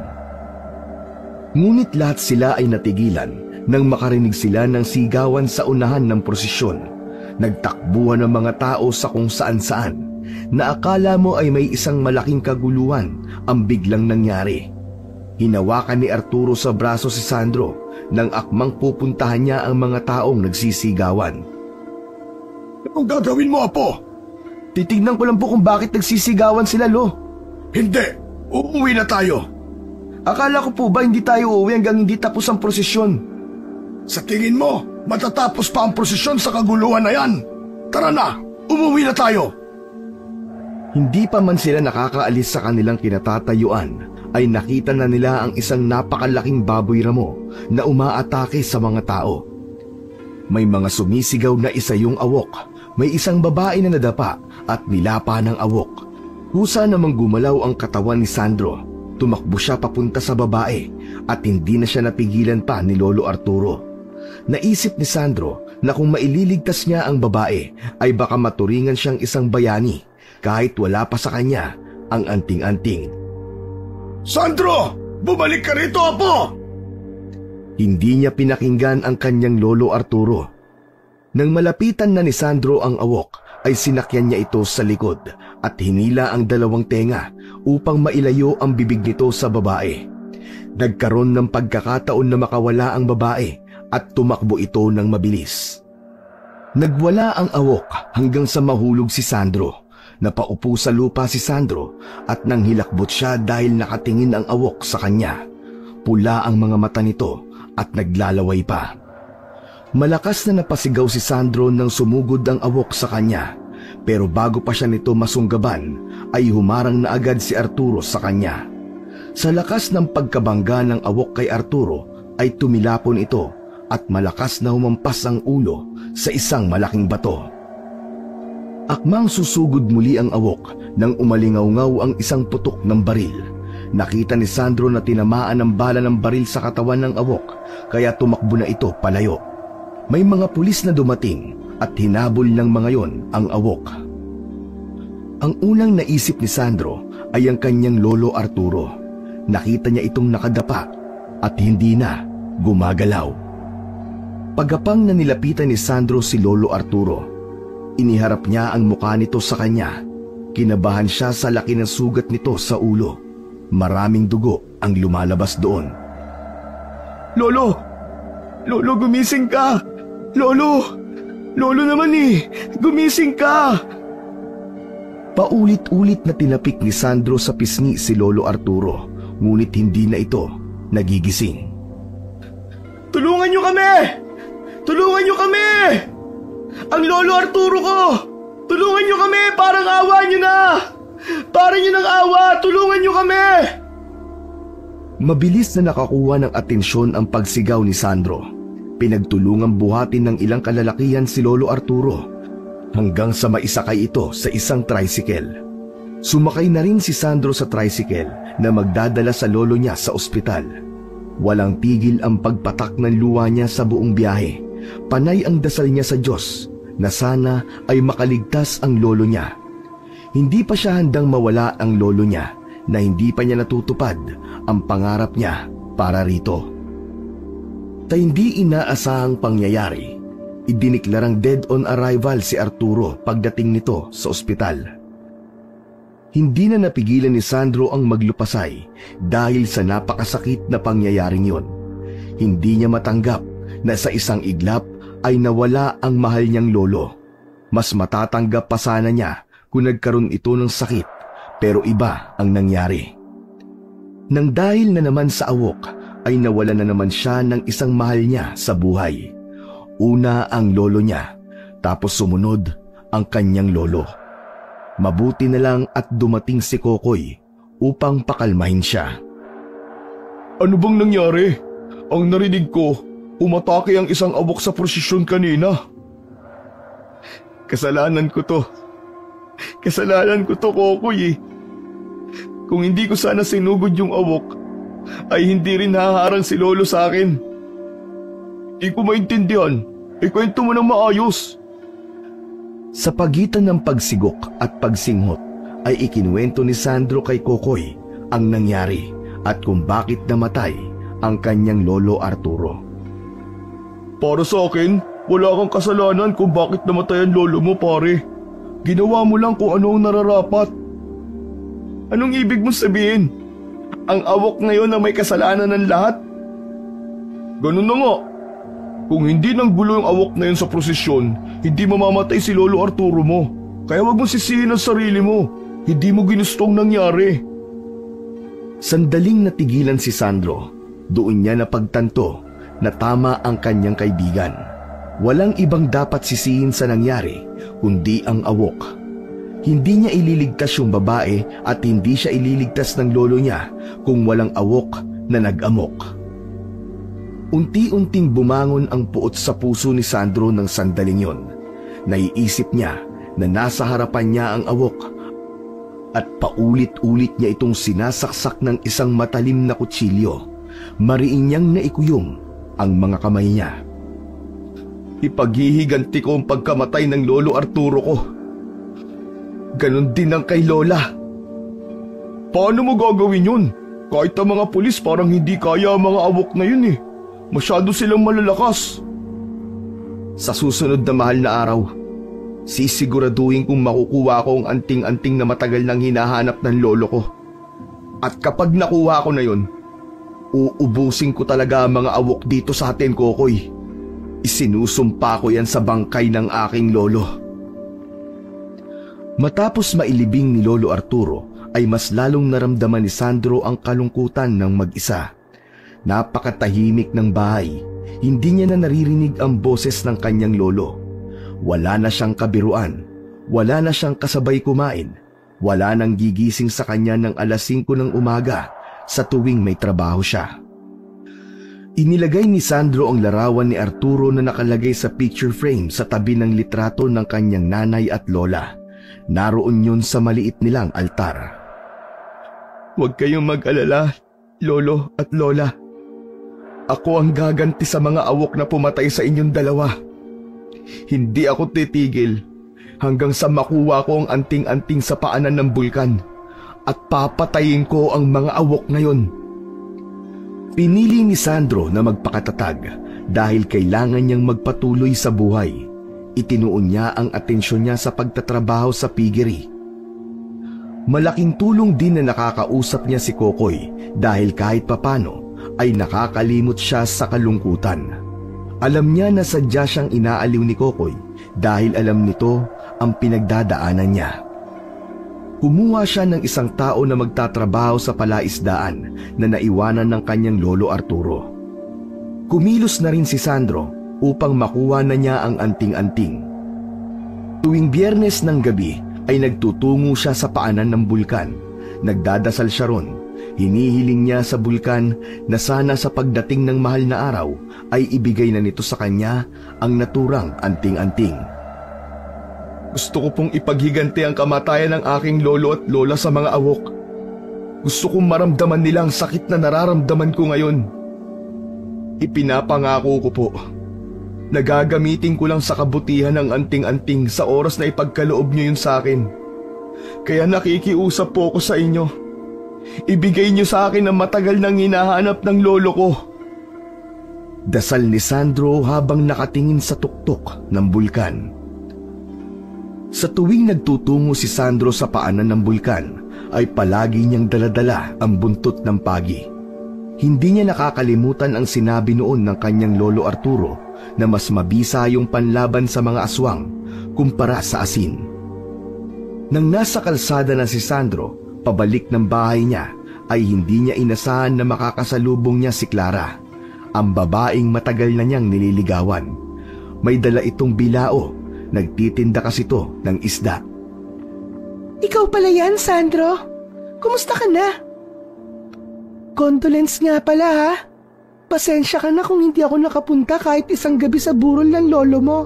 Ngunit lahat sila ay natigilan nang makarinig sila ng sigawan sa unahan ng prosesyon. Nagtakbuhan ng mga tao sa kung saan-saan na akala mo ay may isang malaking kaguluhan ang biglang nangyari. Hinawakan ni Arturo sa braso si Sandro nang akmang pupuntahan niya ang mga taong nagsisigawan. Anong gagawin mo, Apo? Titignan ko lang po kung bakit nagsisigawan sila, Lo. Hindi! Uuwi na tayo! Akala ko po ba hindi tayo uuwi hanggang hindi tapos ang prosesyon? Sa tingin mo, matatapos pa ang prosesyon sa kaguluhan na yan? Tara na! Umuwi na tayo! Hindi pa man sila nakakaalis sa kanilang kinatatayuan, ay nakita na nila ang isang napakalaking baboy ramo na umaatake sa mga tao. May mga sumisigaw na isa yung awok, may isang babae na nadapa at nilapa ng awok. Kusa namang gumalaw ang katawan ni Sandro. Tumakbo siya papunta sa babae at hindi na siya napigilan pa ni Lolo Arturo. Naisip ni Sandro na kung maililigtas niya ang babae ay baka maturingan siyang isang bayani kahit wala pa sa kanya ang anting-anting. Sandro! Bumalik ka rito, Apo! Hindi niya pinakinggan ang kanyang Lolo Arturo. Nang malapitan na ni Sandro ang awok, ay sinakyan niya ito sa likod at hinila ang dalawang tenga upang mailayo ang bibig nito sa babae. Nagkaroon ng pagkakataon na makawala ang babae at tumakbo ito ng mabilis. Nagwala ang awok hanggang sa mahulog si Sandro. Napaupo sa lupa si Sandro at nang hilakbot siya dahil nakatingin ang awok sa kanya. Pula ang mga mata nito at naglalaway pa. Malakas na napasigaw si Sandro nang sumugod ang awok sa kanya. Pero bago pa siya nito masunggaban ay humarang na agad si Arturo sa kanya. Sa lakas ng pagkabangga ng awok kay Arturo ay tumilapon ito at malakas na humampas ang ulo sa isang malaking bato. Akmang susugod muli ang awok nang umalingaw-ngaw ang isang putok ng baril. Nakita ni Sandro na tinamaan ng bala ng baril sa katawan ng awok kaya tumakbo na ito palayo. May mga pulis na dumating at hinabol ng mga yon ang awok. Ang unang naisip ni Sandro ay ang kanyang Lolo Arturo. Nakita niya itong nakadapa at hindi na gumagalaw. Pagapang na nilapitan ni Sandro si Lolo Arturo, iniharap niya ang mukha nito sa kanya. Kinabahan siya sa laki ng sugat nito sa ulo. Maraming dugo ang lumalabas doon. Lolo! Lolo, gumising ka! Lolo! Lolo naman gumising ka! Paulit-ulit na tinapik ni Sandro sa pisngi si Lolo Arturo, ngunit hindi na ito nagigising. Tulungan niyo kami! Tulungan niyo kami! Ang Lolo Arturo ko! Tulungan niyo kami! Parang awa niyo na! Parang niyo ng awa! Tulungan niyo kami! Mabilis na nakakuha ng atensyon ang pagsigaw ni Sandro. Pinagtulungang buhatin ng ilang kalalakihan si Lolo Arturo hanggang sa maisakay ito sa isang tricycle. Sumakay na rin si Sandro sa tricycle na magdadala sa lolo niya sa ospital. Walang tigil ang pagpatak ng luha niya sa buong biyahe. Panay ang dasal niya sa Diyos na sana ay makaligtas ang lolo niya. Hindi pa siya handang mawala ang lolo niya na hindi pa niya natutupad ang pangarap niya para rito. Sa hindi inaasahang pangyayari, idiniklarang dead on arrival si Arturo pagdating nito sa ospital. Hindi na napigilan ni Sandro ang maglupasay dahil sa napakasakit na pangyayaring yon. Hindi niya matanggap na sa isang iglap ay nawala ang mahal niyang lolo. Mas matatanggap pa sana niya kung nagkaroon ito ng sakit, pero iba ang nangyari. Nang dahil na naman sa awok, ay nawala na naman siya ng isang mahal niya sa buhay. Una ang lolo niya, tapos sumunod ang kanyang lolo. Mabuti na lang at dumating si Kokoy upang pakalmahin siya. Ano bang nangyari? Ang narinig ko, umatake ang isang awok sa prosesyon kanina. Kasalanan ko to. Kasalanan ko to, Kokoy. Kung hindi ko sana sinugod yung awok, ay hindi rin haharang si lolo sa akin. Di ko maintindihan. Ikwento mo ng maayos. Sa pagitan ng pagsigok at pagsinghot ay ikinuwento ni Sandro kay Kokoy ang nangyari at kung bakit namatay ang kanyang lolo Arturo. Para sa akin, wala kang kasalanan kung bakit namatay ang lolo mo, pare. Ginawa mo lang kung ano ang nararapat. Anong ibig mong sabihin? Ang awok ngayon na may kasalanan ng lahat? Ganun na nga. Kung hindi nang gulo yung awok na yun sa prosesyon, hindi mamamatay si Lolo Arturo mo. Kaya wag mo sisihin ang sarili mo. Hindi mo ginustong nangyari. Sandaling natigilan si Sandro. Doon niya napagtanto na tama ang kanyang kaibigan. Walang ibang dapat sisihin sa nangyari kundi ang awok. Hindi niya ililigtas yung babae at hindi siya ililigtas ng lolo niya kung walang awok na nag-amok. Unti-unting bumangon ang puot sa puso ni Sandro ng sandaling yon. Naiisip niya na nasa harapan niya ang awok at paulit-ulit niya itong sinasaksak ng isang matalim na kutsilyo. Mariin niyang naikuyong ang mga kamay niya. Ipaghihiganti ko ang pagkamatay ng lolo Arturo ko. Ganon din ang kay Lola. Paano mo gagawin yun? Kahit ang mga pulis parang hindi kaya ang mga awok na yun eh. Masyado silang malalakas. Sa susunod na mahal na araw, sisiguraduhin kong makukuha ko ang anting-anting na matagal nang hinahanap ng lolo ko. At kapag nakuha ko na yun, uubusin ko talaga ang mga awok dito sa atin, Kokoy. Isinusumpa ko yan sa bangkay ng aking lolo. Matapos mailibing ni Lolo Arturo ay mas lalong naramdaman ni Sandro ang kalungkutan ng mag-isa. Napakatahimik ng bahay. Hindi niya na naririnig ang boses ng kanyang lolo. Wala na siyang kabiruan. Wala na siyang kasabay kumain. Wala nang gigising sa kanya ng alas 5 ng umaga sa tuwing may trabaho siya. Inilagay ni Sandro ang larawan ni Arturo na nakalagay sa picture frame sa tabi ng litrato ng kanyang nanay at lola. Naroon yun sa maliit nilang altar. Huwag kayong mag-alala, lolo at lola. Ako ang gaganti sa mga awok na pumatay sa inyong dalawa. Hindi ako titigil hanggang sa makuha ko ang anting-anting sa paanan ng bulkan at papatayin ko ang mga awok ngayon. Pinili ni Sandro na magpakatatag dahil kailangan niyang magpatuloy sa buhay. Itinuon niya ang atensyon niya sa pagtatrabaho sa piggery. Malaking tulong din na nakakausap niya si Kokoy dahil kahit papano ay nakakalimot siya sa kalungkutan. Alam niya na sadya siyang inaaliw ni Kokoy dahil alam nito ang pinagdadaanan niya. Kumuha siya ng isang tao na magtatrabaho sa palaisdaan na naiwanan ng kanyang lolo Arturo. Kumilos na rin si Sandro upang makuha na niya ang anting-anting. Tuwing Biyernes ng gabi ay nagtutungo siya sa paanan ng bulkan. Nagdadasal siya ron. Hinihiling niya sa bulkan na sana sa pagdating ng mahal na araw ay ibigay na nito sa kanya ang naturang anting-anting. Gusto ko pong ipaghiganti ang kamatayan ng aking lolo at lola sa mga awok. Gusto kong maramdaman nila ang sakit na nararamdaman ko ngayon. Ipinapangako ko po, nagagamitin ko lang sa kabutihan ng anting-anting sa oras na ipagkaloob niyo yun sa akin. Kaya nakikiusap po ako sa inyo. Ibigay niyo sa akin ang matagal nang hinahanap ng lolo ko. Dasal ni Sandro habang nakatingin sa tuktok ng bulkan. Sa tuwing nagtutungo si Sandro sa paanan ng bulkan, ay palagi niyang daladala ang buntot ng pagi. Hindi niya nakakalimutan ang sinabi noon ng kanyang lolo Arturo na mas mabisa yung panlaban sa mga aswang kumpara sa asin. Nang nasa kalsada na si Sandro, pabalik ng bahay niya, ay hindi niya inasahan na makakasalubong niya si Clara, ang babaeng matagal na niyang nililigawan. May dala itong bilao, nagtitinda kasi ito ng isda. Ikaw pala yan, Sandro? Kumusta ka na? Condolence nga pala ha. Pasensya ka na kung hindi ako nakapunta kahit isang gabi sa burol ng lolo mo.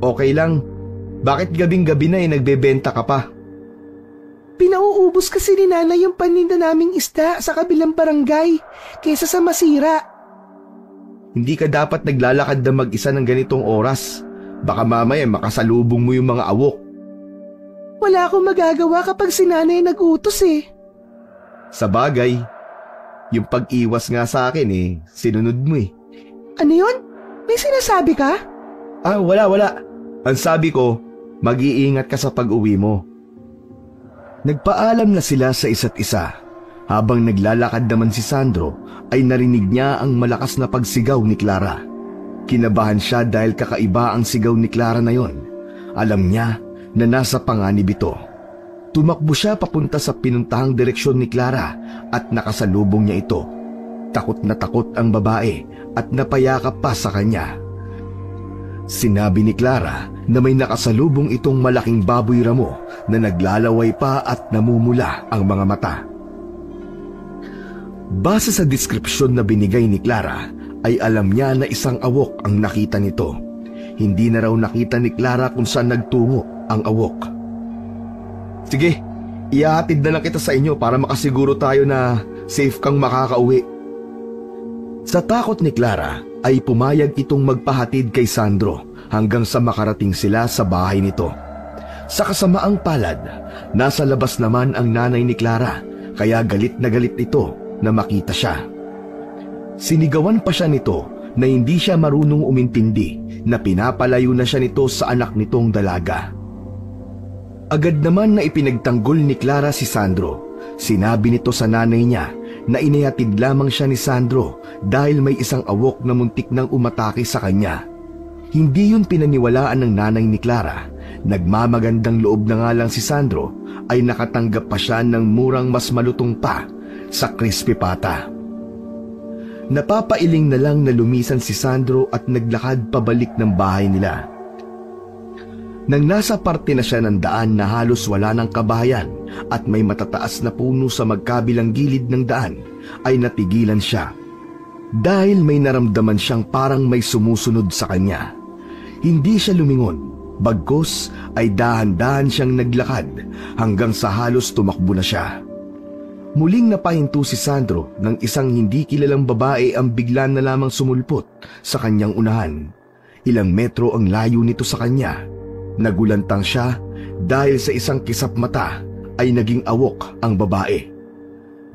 Okay lang. Bakit gabing-gabi na nagbebenta ka pa? Pinauubos kasi ni nanay yung paninda naming isda sa kabilang barangay kaysa sa masira. Hindi ka dapat naglalakad na mag-isa ng ganitong oras. Baka mamaya makasalubong mo yung mga awok. Wala akong magagawa kapag si nanay nag-utos eh. Sa bagay, yung pag-iwas nga sa akin sinunod mo eh. Ano yun? May sinasabi ka? Wala. Ang sabi ko, mag-iingat ka sa pag-uwi mo. Nagpaalam na sila sa isa't isa. Habang naglalakad naman si Sandro, ay narinig niya ang malakas na pagsigaw ni Clara. Kinabahan siya dahil kakaiba ang sigaw ni Clara na yon. Alam niya na nasa panganib ito. Tumakbo siya papunta sa pinuntahang direksyon ni Clara at nakasalubong niya ito. Takot na takot ang babae at napayakap pa sa kanya. Sinabi ni Clara na may nakasalubong itong malaking baboy ramo na naglalaway pa at namumula ang mga mata. Base sa deskripsyon na binigay ni Clara, ay alam niya na isang awok ang nakita nito. Hindi na raw nakita ni Clara kung saan nagtungo ang awok. Sige, ihahatid na lang kita sa inyo para makasiguro tayo na safe kang makakauwi. Sa takot ni Clara, ay pumayag itong magpahatid kay Sandro hanggang sa makarating sila sa bahay nito. Sa kasamaang palad, nasa labas naman ang nanay ni Clara, kaya galit na galit ito na makita siya. Sinigawan pa siya nito na hindi siya marunong umintindi na pinapalayo na siya nito sa anak nitong dalaga. Agad naman na ipinagtanggol ni Clara si Sandro. Sinabi nito sa nanay niya na inihatid lamang siya ni Sandro dahil may isang awok na muntik nang umatake sa kanya. Hindi yun pinaniwalaan ng nanay ni Clara. Nagmamagandang loob na nga lang si Sandro ay nakatanggap pa siya ng murang mas malutong pa sa crispy pata. Napapailing na lang na lumisan si Sandro at naglakad pabalik ng bahay nila. Nang nasa parte na siya ng daan na halos wala ng kabahayan at may matataas na puno sa magkabilang gilid ng daan, ay natigilan siya. Dahil may naramdaman siyang parang may sumusunod sa kanya. Hindi siya lumingon, bagkus ay dahan-dahan siyang naglakad hanggang sa halos tumakbo na siya. Muling napahinto si Sandro ng isang hindi kilalang babae ang bigla na lamang sumulpot sa kanyang unahan. Ilang metro ang layo nito sa kanya. Nagulantang siya dahil sa isang kisap mata ay naging awok ang babae.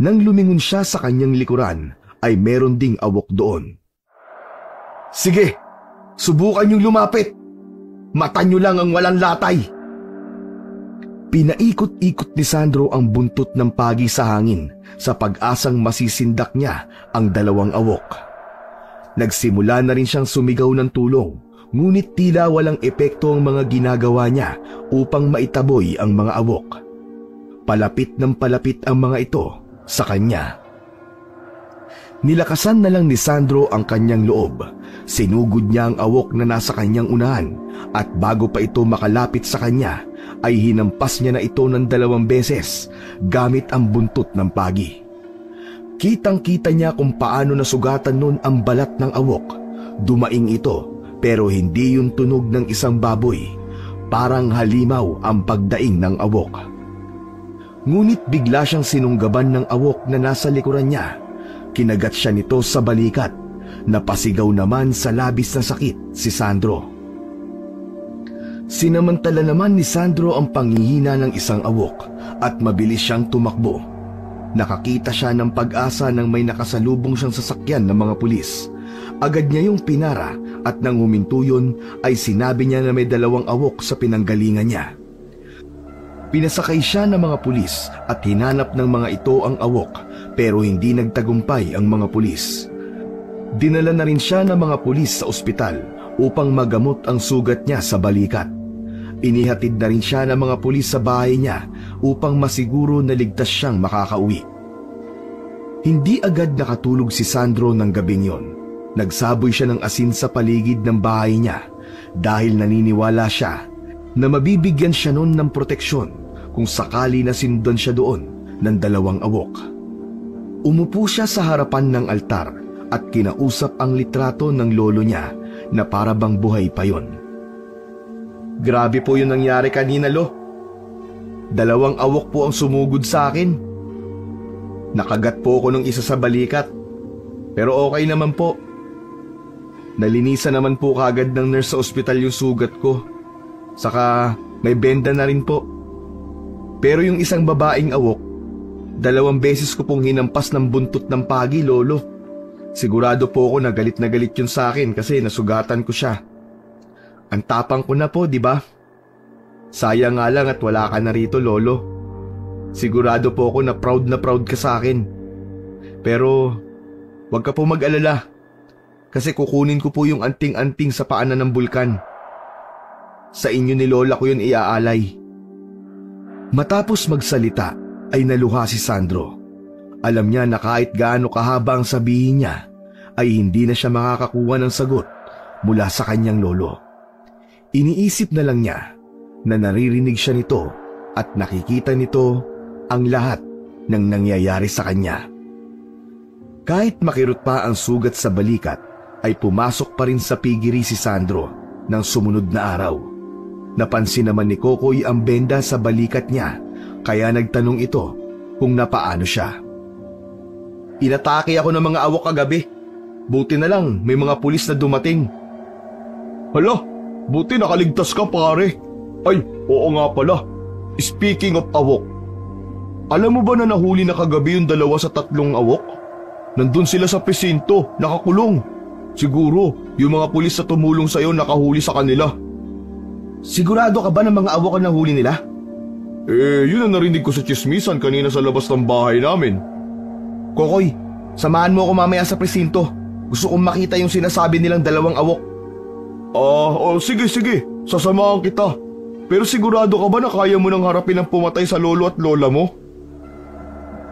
Nang lumingon siya sa kanyang likuran ay meron ding awok doon. Sige, subukan niyong lumapit. Mata niyo lang ang walang latay. Pinaikot-ikot ni Sandro ang buntot ng pagi sa hangin sa pag-asang masisindak niya ang dalawang awok. Nagsimula na rin siyang sumigaw ng tulong, ngunit tila walang epekto ang mga ginagawa niya upang maitaboy ang mga awok. Palapit ng palapit ang mga ito sa kanya. Nilakasan na lang ni Sandro ang kanyang loob. Sinugod niya ang awok na nasa kanyang unahan at bago pa ito makalapit sa kanya ay hinampas niya na ito ng 2 beses gamit ang buntot ng pagi. Kitang-kita niya kung paano nasugatan nun ang balat ng awok. Dumaing ito pero hindi yung tunog ng isang baboy. Parang halimaw ang pagdaing ng awok. Ngunit bigla siyang sinunggaban ng awok na nasa likuran niya. Kinagat siya nito sa balikat. Napasigaw naman sa labis na sakit si Sandro. Sinamantala naman ni Sandro ang panghihina ng isang awok at mabilis siyang tumakbo. Nakakita siya ng pag-asa nang may nakasalubong siyang sasakyan ng mga pulis. Agad niya yung pinara at nang huminto yun ay sinabi niya na may 2 awok sa pinanggalingan niya. Pinasakay siya ng mga pulis at hinanap ng mga ito ang awok pero hindi nagtagumpay ang mga pulis. Dinala na rin siya ng mga pulis sa ospital upang magamot ang sugat niya sa balikat. Inihatid na rin siya ng mga pulis sa bahay niya upang masiguro na ligtas siyang makakauwi. Hindi agad nakatulog si Sandro ng gabing yon. Nagsaboy siya ng asin sa paligid ng bahay niya dahil naniniwala siya na mabibigyan siya nun ng proteksyon kung sakali na sinundan siya doon ng 2 awok. Umupo siya sa harapan ng altar at kinausap ang litrato ng lolo niya na para bang buhay pa yon. Grabe po yung nangyari kanina, Lo. 2 awok po ang sumugod sa akin. Nakagat po ako ng isa sa balikat, pero okay naman po. Nalinisan naman po kagad ng nurse sa ospital yung sugat ko. Saka may benda na rin po. Pero yung isang babaeng awok, 2 beses ko pong hinampas ng buntot ng pagi, Lolo. Sigurado po ako na galit yun sa akin kasi nasugatan ko siya. Ang tapang ko na po, di ba? Sayang nga lang at wala ka na rito, Lolo. Sigurado po ako na proud ka sa akin. Pero wag ka po mag-alala kasi kukunin ko po yung anting-anting sa paanan ng bulkan. Sa inyo ni Lola ko yun iaalay. Matapos magsalita ay naluha si Sandro. Alam niya na kahit gaano kahaba ang sabihin niya ay hindi na siya makakakuha ng sagot mula sa kanyang lolo. Iniisip na lang niya na naririnig siya nito at nakikita nito ang lahat ng nangyayari sa kanya. Kahit makirot pa ang sugat sa balikat ay pumasok pa rin sa pigiri si Sandro ng sumunod na araw. Napansin naman ni Kokoy ang benda sa balikat niya kaya nagtanong ito kung napaano siya. Inatake ako ng mga awok kagabi. Buti na lang may mga pulis na dumating. Hala, buti nakaligtas ka pare. Ay, oo nga pala. Speaking of awok, alam mo ba na nahuli na kagabi yung 2 sa 3 awok? Nandun sila sa presinto, nakakulong. Siguro, yung mga pulis na tumulong sa'yo nakahuli sa kanila. Sigurado ka ba ng mga awok ang nahuli nila? Yun ang narinig ko sa chismisan kanina sa labas ng bahay namin. Kokoy, samahan mo ako mamaya sa presinto. Gusto kong makita yung sinasabi nilang 2 awok. Sige, sasamahan kita. Pero sigurado ka ba na kaya mo nang harapin ang pumatay sa lolo at lola mo?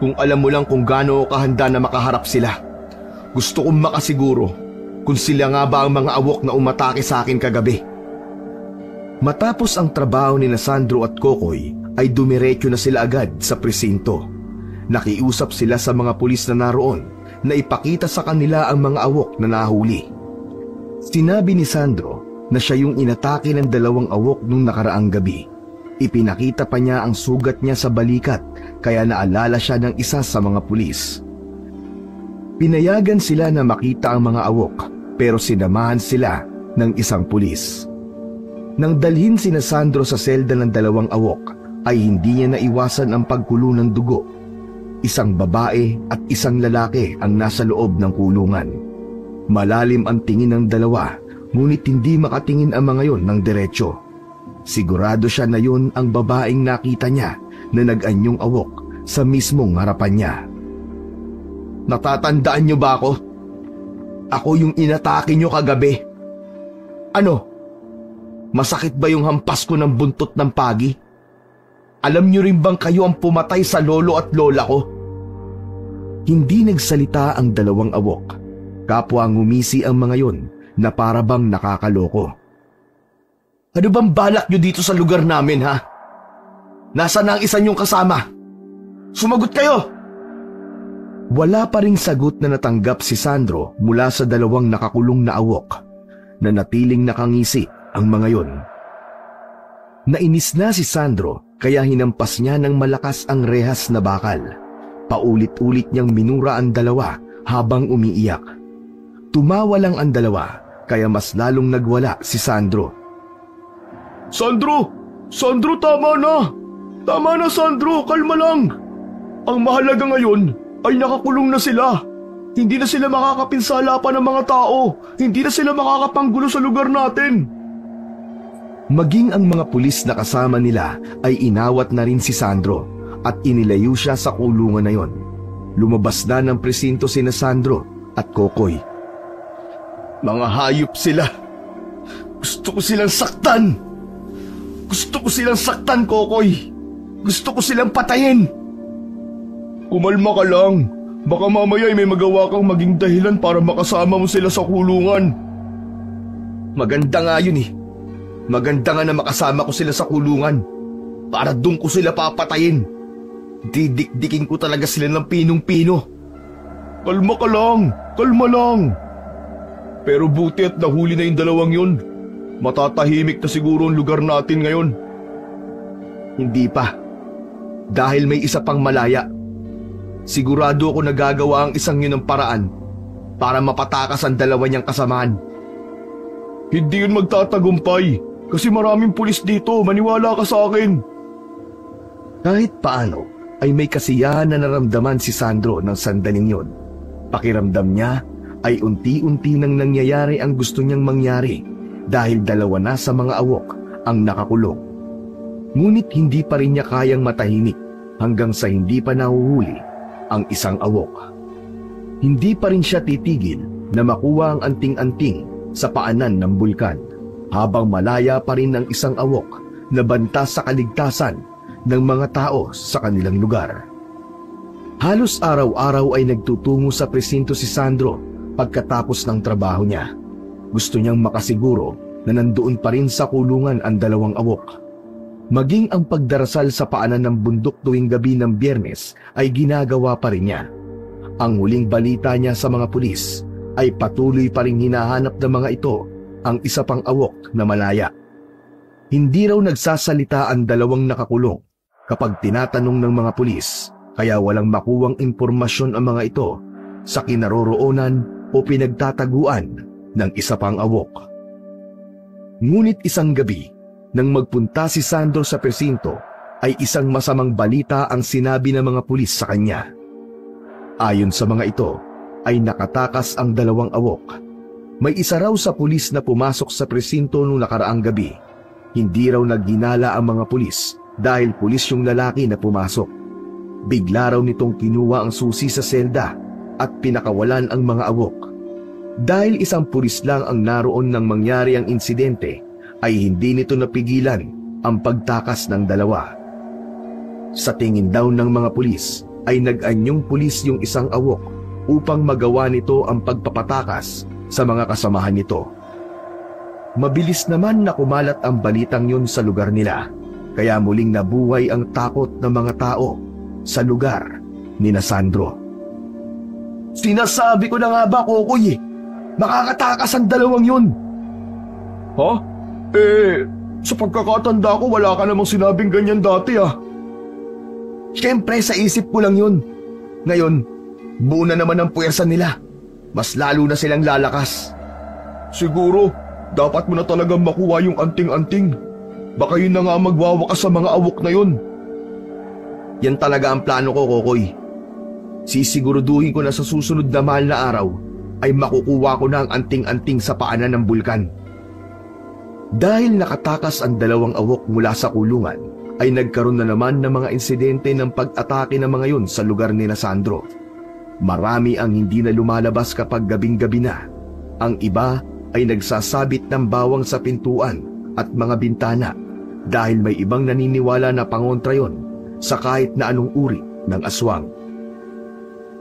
Kung alam mo lang kung gaano kahanda na makaharap sila. Gusto kong makasiguro kung sila nga ba ang mga awok na umatake sa akin kagabi. Matapos ang trabaho ni Sandro at Kokoy ay dumiretso na sila agad sa presinto. Nakiusap sila sa mga pulis na naroon na ipakita sa kanila ang mga awok na nahuli. Sinabi ni Sandro na siya yung inatake ng 2 awok nung nakaraang gabi. Ipinakita pa niya ang sugat niya sa balikat kaya naalala siya ng isa sa mga pulis. Pinayagan sila na makita ang mga awok pero sinamahan sila ng isang pulis. Nang dalhin sina Sandro sa selda ng 2 awok ay hindi niya naiwasan ang pagkulo ng dugo. Isang babae at isang lalaki ang nasa loob ng kulungan. Malalim ang tingin ng 2 ngunit hindi makatingin ang mga yon ng diretsyo. Sigurado siya na yun ang babaeng nakita niya na nag-anyong awok sa mismong harapan niya. Natatandaan niyo ba ako? Ako yung inatake nyo kagabi. Ano? Masakit ba yung hampas ko ng buntot ng pagi? Alam nyo rin bang kayo ang pumatay sa lolo at lola ko? Hindi nagsalita ang dalawang awok. Kapwa ngumisi ang mga yon na para bang nakakaloko. Ano bang balak nyo dito sa lugar namin, ha? Nasaan na ang isa nyong kasama? Sumagot kayo! Wala pa ring sagot na natanggap si Sandro mula sa dalawang nakakulong na awok na natiling nakangisi ang mga yon. Nainis na si Sandro kaya hinampas niya ng malakas ang rehas na bakal. Paulit-ulit niyang minura ang dalawa habang umiiyak. Tumawa lang ang dalawa kaya mas lalong nagwala si Sandro. Sandro! Sandro, tama na! Tama na, Sandro! Kalma lang! Ang mahalaga ngayon ay nakakulong na sila. Hindi na sila makakapinsala pa ng mga tao. Hindi na sila makakapanggulo sa lugar natin. Maging ang mga pulis na kasama nila ay inawat na rin si Sandro at inilayo siya sa kulungan na yon. Lumabas na ng presinto sina Sandro at Kokoy. Mga hayop sila. Gusto ko silang saktan. Gusto ko silang saktan, Kokoy. Gusto ko silang patayin. Kumalma ka lang. Baka mamaya ay may magawa kang maging dahilan para makasama mo sila sa kulungan. Maganda nga yun eh. Maganda nga na makasama ko sila sa kulungan. Para doon ko sila papatayin. Didikdikin ko talaga sila ng pinong-pino. Kalma ka lang. Kalma lang. Pero buti at nahuli na yung dalawang yun. Matatahimik na siguro ang lugar natin ngayon. Hindi pa. Dahil may isa pang malaya. Sigurado ako nagagawa ang isang yun ng paraan para mapatakas ang dalawa niyang kasamaan. Hindi yun magtatagumpay kasi maraming pulis dito, maniwala ka sa akin. Kahit paano ay may kasiyahan na naramdaman si Sandro ng sandaling yun. Pakiramdam niya ay unti-unti nang nangyayari ang gusto niyang mangyari dahil dalawa na sa mga awok ang nakakulong. Ngunit hindi pa rin niya kayang matahimik hanggang sa hindi pa nahuhuli ang isang awok. Hindi pa rin siya titigil na makuha ang anting-anting sa paanan ng bulkan habang malaya pa rin ang isang awok na banta sa kaligtasan ng mga tao sa kanilang lugar. Halos araw-araw ay nagtutungo sa presinto si Sandro pagkatapos ng trabaho niya. Gusto niyang makasiguro na nandoon pa rin sa kulungan ang dalawang awok. Maging ang pagdarasal sa paanan ng bundok tuwing gabi ng Biyernes ay ginagawa pa rin niya. Ang huling balita niya sa mga pulis ay patuloy pa rin hinahanap ng mga ito ang isa pang awok na malaya. Hindi raw nagsasalita ang dalawang nakakulong kapag tinatanong ng mga pulis, kaya walang makuwang impormasyon ang mga ito sa kinaroroonan o pinagtataguan ng isa pang awok. Ngunit isang gabi, nang magpunta si Sandro sa presinto, ay isang masamang balita ang sinabi ng mga pulis sa kanya. Ayon sa mga ito, ay nakatakas ang dalawang awok. May isa raw sa pulis na pumasok sa presinto noong nakaraang gabi. Hindi raw nagginala ang mga pulis dahil pulis yung lalaki na pumasok. Bigla raw nitong kinuha ang susi sa selda at pinakawalan ang mga awok. Dahil isang pulis lang ang naroon nang mangyari ang insidente, ay hindi nito napigilan ang pagtakas ng dalawa. Sa tingin daw ng mga pulis, ay nag-anyong pulis yung isang awok upang magawa nito ang pagpapatakas sa mga kasamahan nito. Mabilis naman na kumalat ang balitang yun sa lugar nila, kaya muling nabuhay ang takot ng mga tao sa lugar ni Sandro. Sinasabi ko na nga ba, Kokoy, makakatakas ang dalawang yun. Ha? Sa pagkakatanda ko, wala ka namang sinabing ganyan dati ah. Siyempre, sa isip ko lang yun. Ngayon, buo na naman ang puwersa nila. Mas lalo na silang lalakas. Siguro, dapat mo na talagang makuha yung anting-anting. Baka yun na nga magwawakas sa mga awok na yun. Yan talaga ang plano ko, Kokoy. Sisiguraduhin ko na sa susunod na mahal na araw ay makukuha ko na ang anting-anting sa paanan ng bulkan. Dahil nakatakas ang dalawang awok mula sa kulungan, ay nagkaroon na naman ng mga insidente ng pag-atake ng mga yun sa lugar ni Sandro. Marami ang hindi na lumalabas kapag gabing-gabi na Ang iba ay nagsasabit ng bawang sa pintuan at mga bintana dahil may ibang naniniwala na pangontra yon sa kahit na anong uri ng aswang.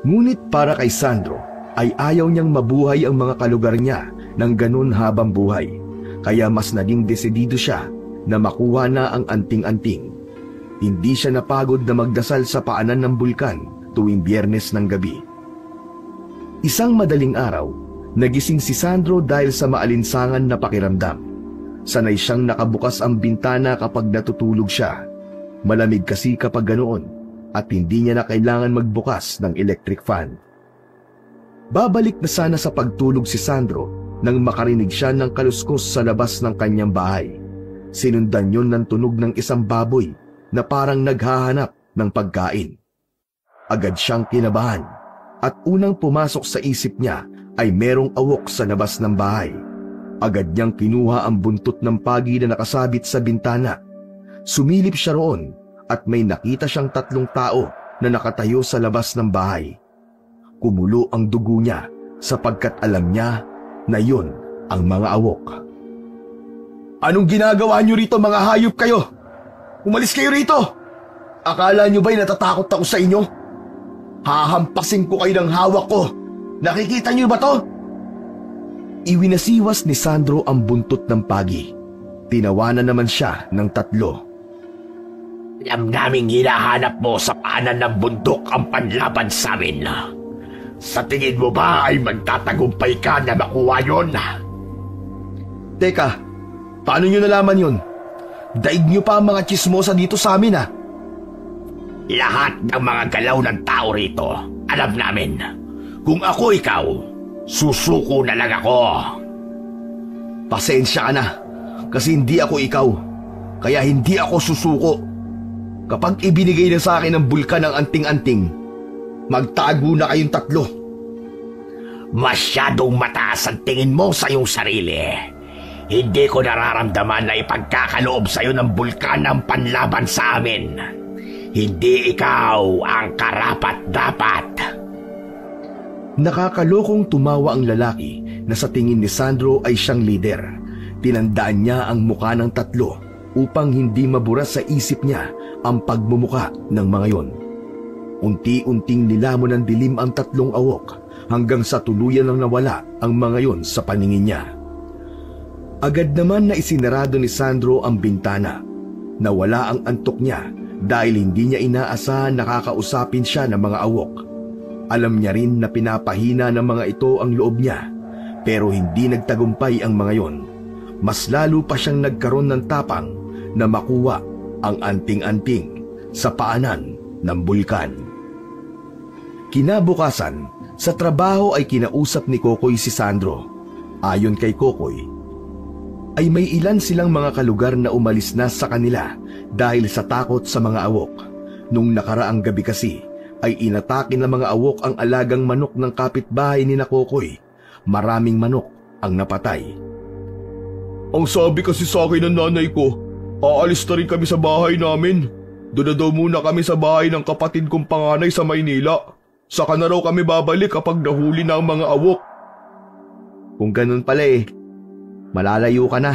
Ngunit para kay Sandro ay ayaw niyang mabuhay ang mga kalugar niya ng ganun habang buhay, kaya mas naging desidido siya na makuha na ang anting-anting. Hindi siya napagod na magdasal sa paanan ng bulkan tuwing Biyernes ng gabi. Isang madaling araw, nagising si Sandro dahil sa maalinsangan na pakiramdam. Sanay siyang nakabukas ang bintana kapag natutulog siya. Malamig kasi kapag ganoon at hindi niya na kailangan magbukas ng electric fan. Babalik na sana sa pagtulog si Sandro nang makarinig siya ng kaluskos sa labas ng kanyang bahay. Sinundan yon ng tunog ng isang baboy na parang naghahanap ng pagkain. Agad siyang kinabahan at unang pumasok sa isip niya ay merong awok sa labas ng bahay. Agad niyang kinuha ang buntot ng pagi na nakasabit sa bintana. Sumilip siya roon at may nakita siyang 3 tao na nakatayo sa labas ng bahay. Kumulo ang dugo niya sapagkat alam niya na yun ang mga awok. Anong ginagawa niyo rito, mga hayop kayo? Umalis kayo rito! Akala niyo ba'y natatakot ako sa inyo? Hahampasin ko kayo ng hawak ko. Nakikita niyo ba to? Iwinasiwas ni Sandro ang buntot ng pagi. Tinawanan naman siya ng 3. Alam naming hinahanap mo sa paanan ng bundok ang panlaban sa amin. Sa tingin mo ba ay magtatagumpay ka na makuha yon? Teka, paano niyo nalaman yun? Daig niyo pa ang mga tsismosa dito sa amin, ha? Lahat ng mga galaw ng tao rito, alam namin. Kung ako ikaw, susuko na lang ako. Pasensya ka na, kasi hindi ako ikaw. Kaya hindi ako susuko. Kapag ibinigay na sa akin ng bulkan ng anting-anting, magtago na kayong 3. Masyadong mataas ang tingin mo sa iyong sarili. Hindi ko nararamdaman na ipagkakaloob sa iyo ng bulkan ng panlaban sa amin. Hindi ikaw ang karapat-dapat. Nakakalokong tumawa ang lalaki na sa tingin ni Sandro ay siyang lider. Tinandaan niya ang muka ng 3 upang hindi mabura sa isip niya ang pagmumuka ng mga yon. Unti-unting nilamon ng dilim ang 3 awok hanggang sa tuluyan ng nawala ang mga yon sa paningin niya. Agad naman na isinarado ni Sandro ang bintana. Nawala ang antok niya dahil hindi niya inaasahan nakakausapin siya ng mga awok. Alam niya rin na pinapahina ng mga ito ang loob niya, pero hindi nagtagumpay ang mga yon. Mas lalo pa siyang nagkaroon ng tapang na makuha ang anting-anting sa paanan ng bulkan. Kinabukasan, sa trabaho ay kinausap ni Kokoy si Sandro. Ayon kay Kokoy, ay may ilan silang mga kalugar na umalis na sa kanila dahil sa takot sa mga awok. Nung nakaraang gabi kasi, ay inatake ng mga awok ang alagang manok ng kapitbahay ni Kokoy. Maraming manok ang napatay. Ang sabi kasi sa akin ng nanay ko, aalis na rin kami sa bahay namin. Doon na daw muna kami sa bahay ng kapatid kong panganay sa Maynila. Saka na raw kami babalik kapag nahuli na ang mga awok. Kung ganun pala malalayo ka na.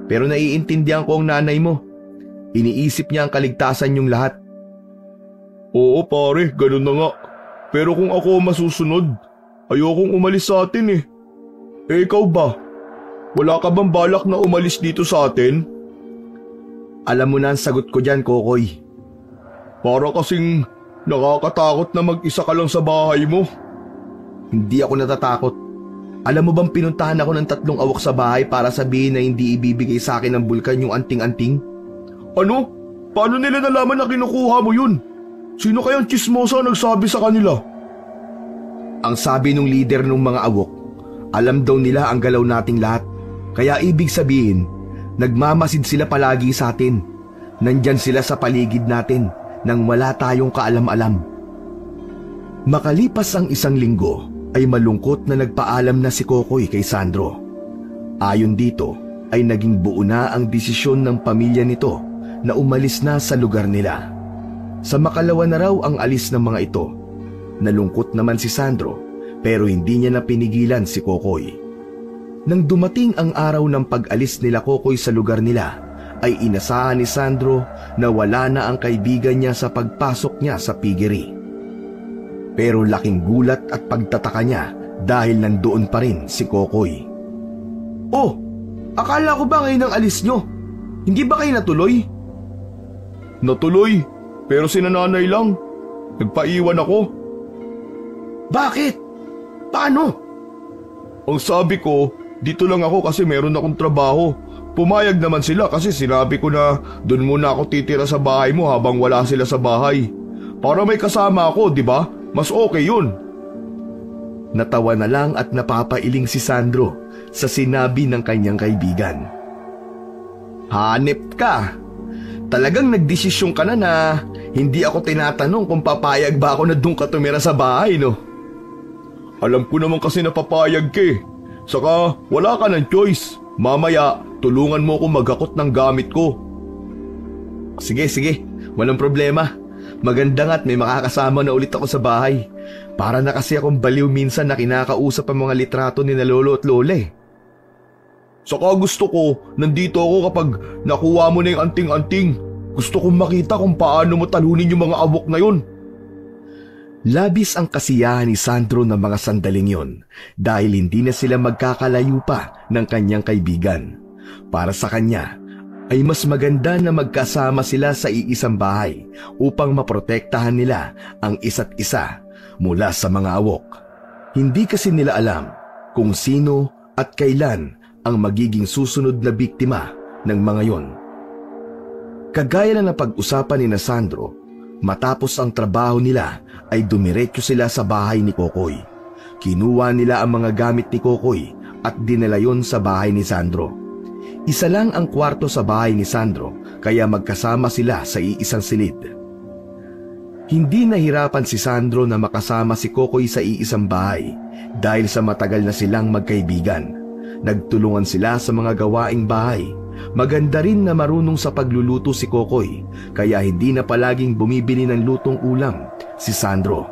Pero naiintindihan ko ang nanay mo. Iniisip niya ang kaligtasan yung lahat. Oo pare, ganun na nga. Pero kung ako masusunod, ayokong umalis sa atin . Ikaw ba? Wala ka bang balak na umalis dito sa atin? Alam mo na ang sagot ko dyan, Kokoy. Para kasing nakakatakot na mag-isa ka lang sa bahay mo. Hindi ako natatakot. Alam mo bang pinuntahan ako ng 3 awok sa bahay para sabihin na hindi ibibigay sa akin ng bulkan yung anting-anting? Ano? Paano nila nalaman na kinukuha mo yun? Sino kayang tsismosa nagsabi sa kanila? Ang sabi ng leader ng mga awok, alam daw nila ang galaw nating lahat. Kaya ibig sabihin, nagmamasid sila palagi sa atin. Nandyan sila sa paligid natin nang wala tayong kaalam-alam. Makalipas ang 1 linggo, ay malungkot na nagpaalam na si Kokoy kay Sandro. Ayon dito, ay naging buo na ang desisyon ng pamilya nito na umalis na sa lugar nila. Sa makalawa na raw ang alis ng mga ito. Nalungkot naman si Sandro pero hindi niya napinigilan si Kokoy. Nang dumating ang araw ng pag-alis nila Kokoy sa lugar nila, ay inasahan ni Sandro na wala na ang kaibigan niya sa pagpasok niya sa piggery. Pero laking gulat at pagtataka niya dahil nandoon pa rin si Kokoy. "Oh, akala ko ba ngayon ang alis nyo? Hindi ba kayo natuloy?" Natuloy, pero sinananay lang. Nagpaiwan ako. "Bakit? Paano?" Ang sabi ko, dito lang ako kasi meron akong trabaho. Pumayag naman sila kasi sinabi ko na doon muna ako titira sa bahay mo habang wala sila sa bahay. Para may kasama ako, di ba? Mas okay yun. Natawa na lang at napapailing si Sandro sa sinabi ng kanyang kaibigan. "Hanep ka. Talagang nagdesisyon ka na hindi ako tinatanong kung papayag ba ako na doon ka tumira sa bahay, no?" Alam ko naman kasi napapayag ka eh. Saka wala ka ng choice. Mamaya, tulungan mo ako maghakot ng gamit ko. Sige, walang problema. Maganda nga't may makakasama na ulit ako sa bahay. Para na kasi akong baliw minsan na kinakausap ang mga litrato ni na lolo at lola eh. Saka gusto ko, nandito ako kapag nakuha mo na yung anting-anting. Gusto kong makita kung paano mo talunin yung mga awok na yun. Labis ang kasiyahan ni Sandro ng mga sandaling yon dahil hindi na sila magkakalayo pa ng kanyang kaibigan. Para sa kanya, ay mas maganda na magkasama sila sa iisang bahay upang maprotektahan nila ang isa't isa mula sa mga awok. Hindi kasi nila alam kung sino at kailan ang magiging susunod na biktima ng mga yon. Kagaya na napag-usapan ni Sandro, matapos ang trabaho nila ay dumiretso sila sa bahay ni Kokoy. Kinuha nila ang mga gamit ni Kokoy at dinala yon sa bahay ni Sandro. Isa lang ang kwarto sa bahay ni Sandro kaya magkasama sila sa iisang silid. Hindi nahirapan si Sandro na makasama si Kokoy sa iisang bahay dahil sa matagal na silang magkaibigan. Nagtulungan sila sa mga gawaing bahay. Maganda rin na marunong sa pagluluto si Kokoy kaya hindi na palaging bumibili ng lutong ulam si Sandro.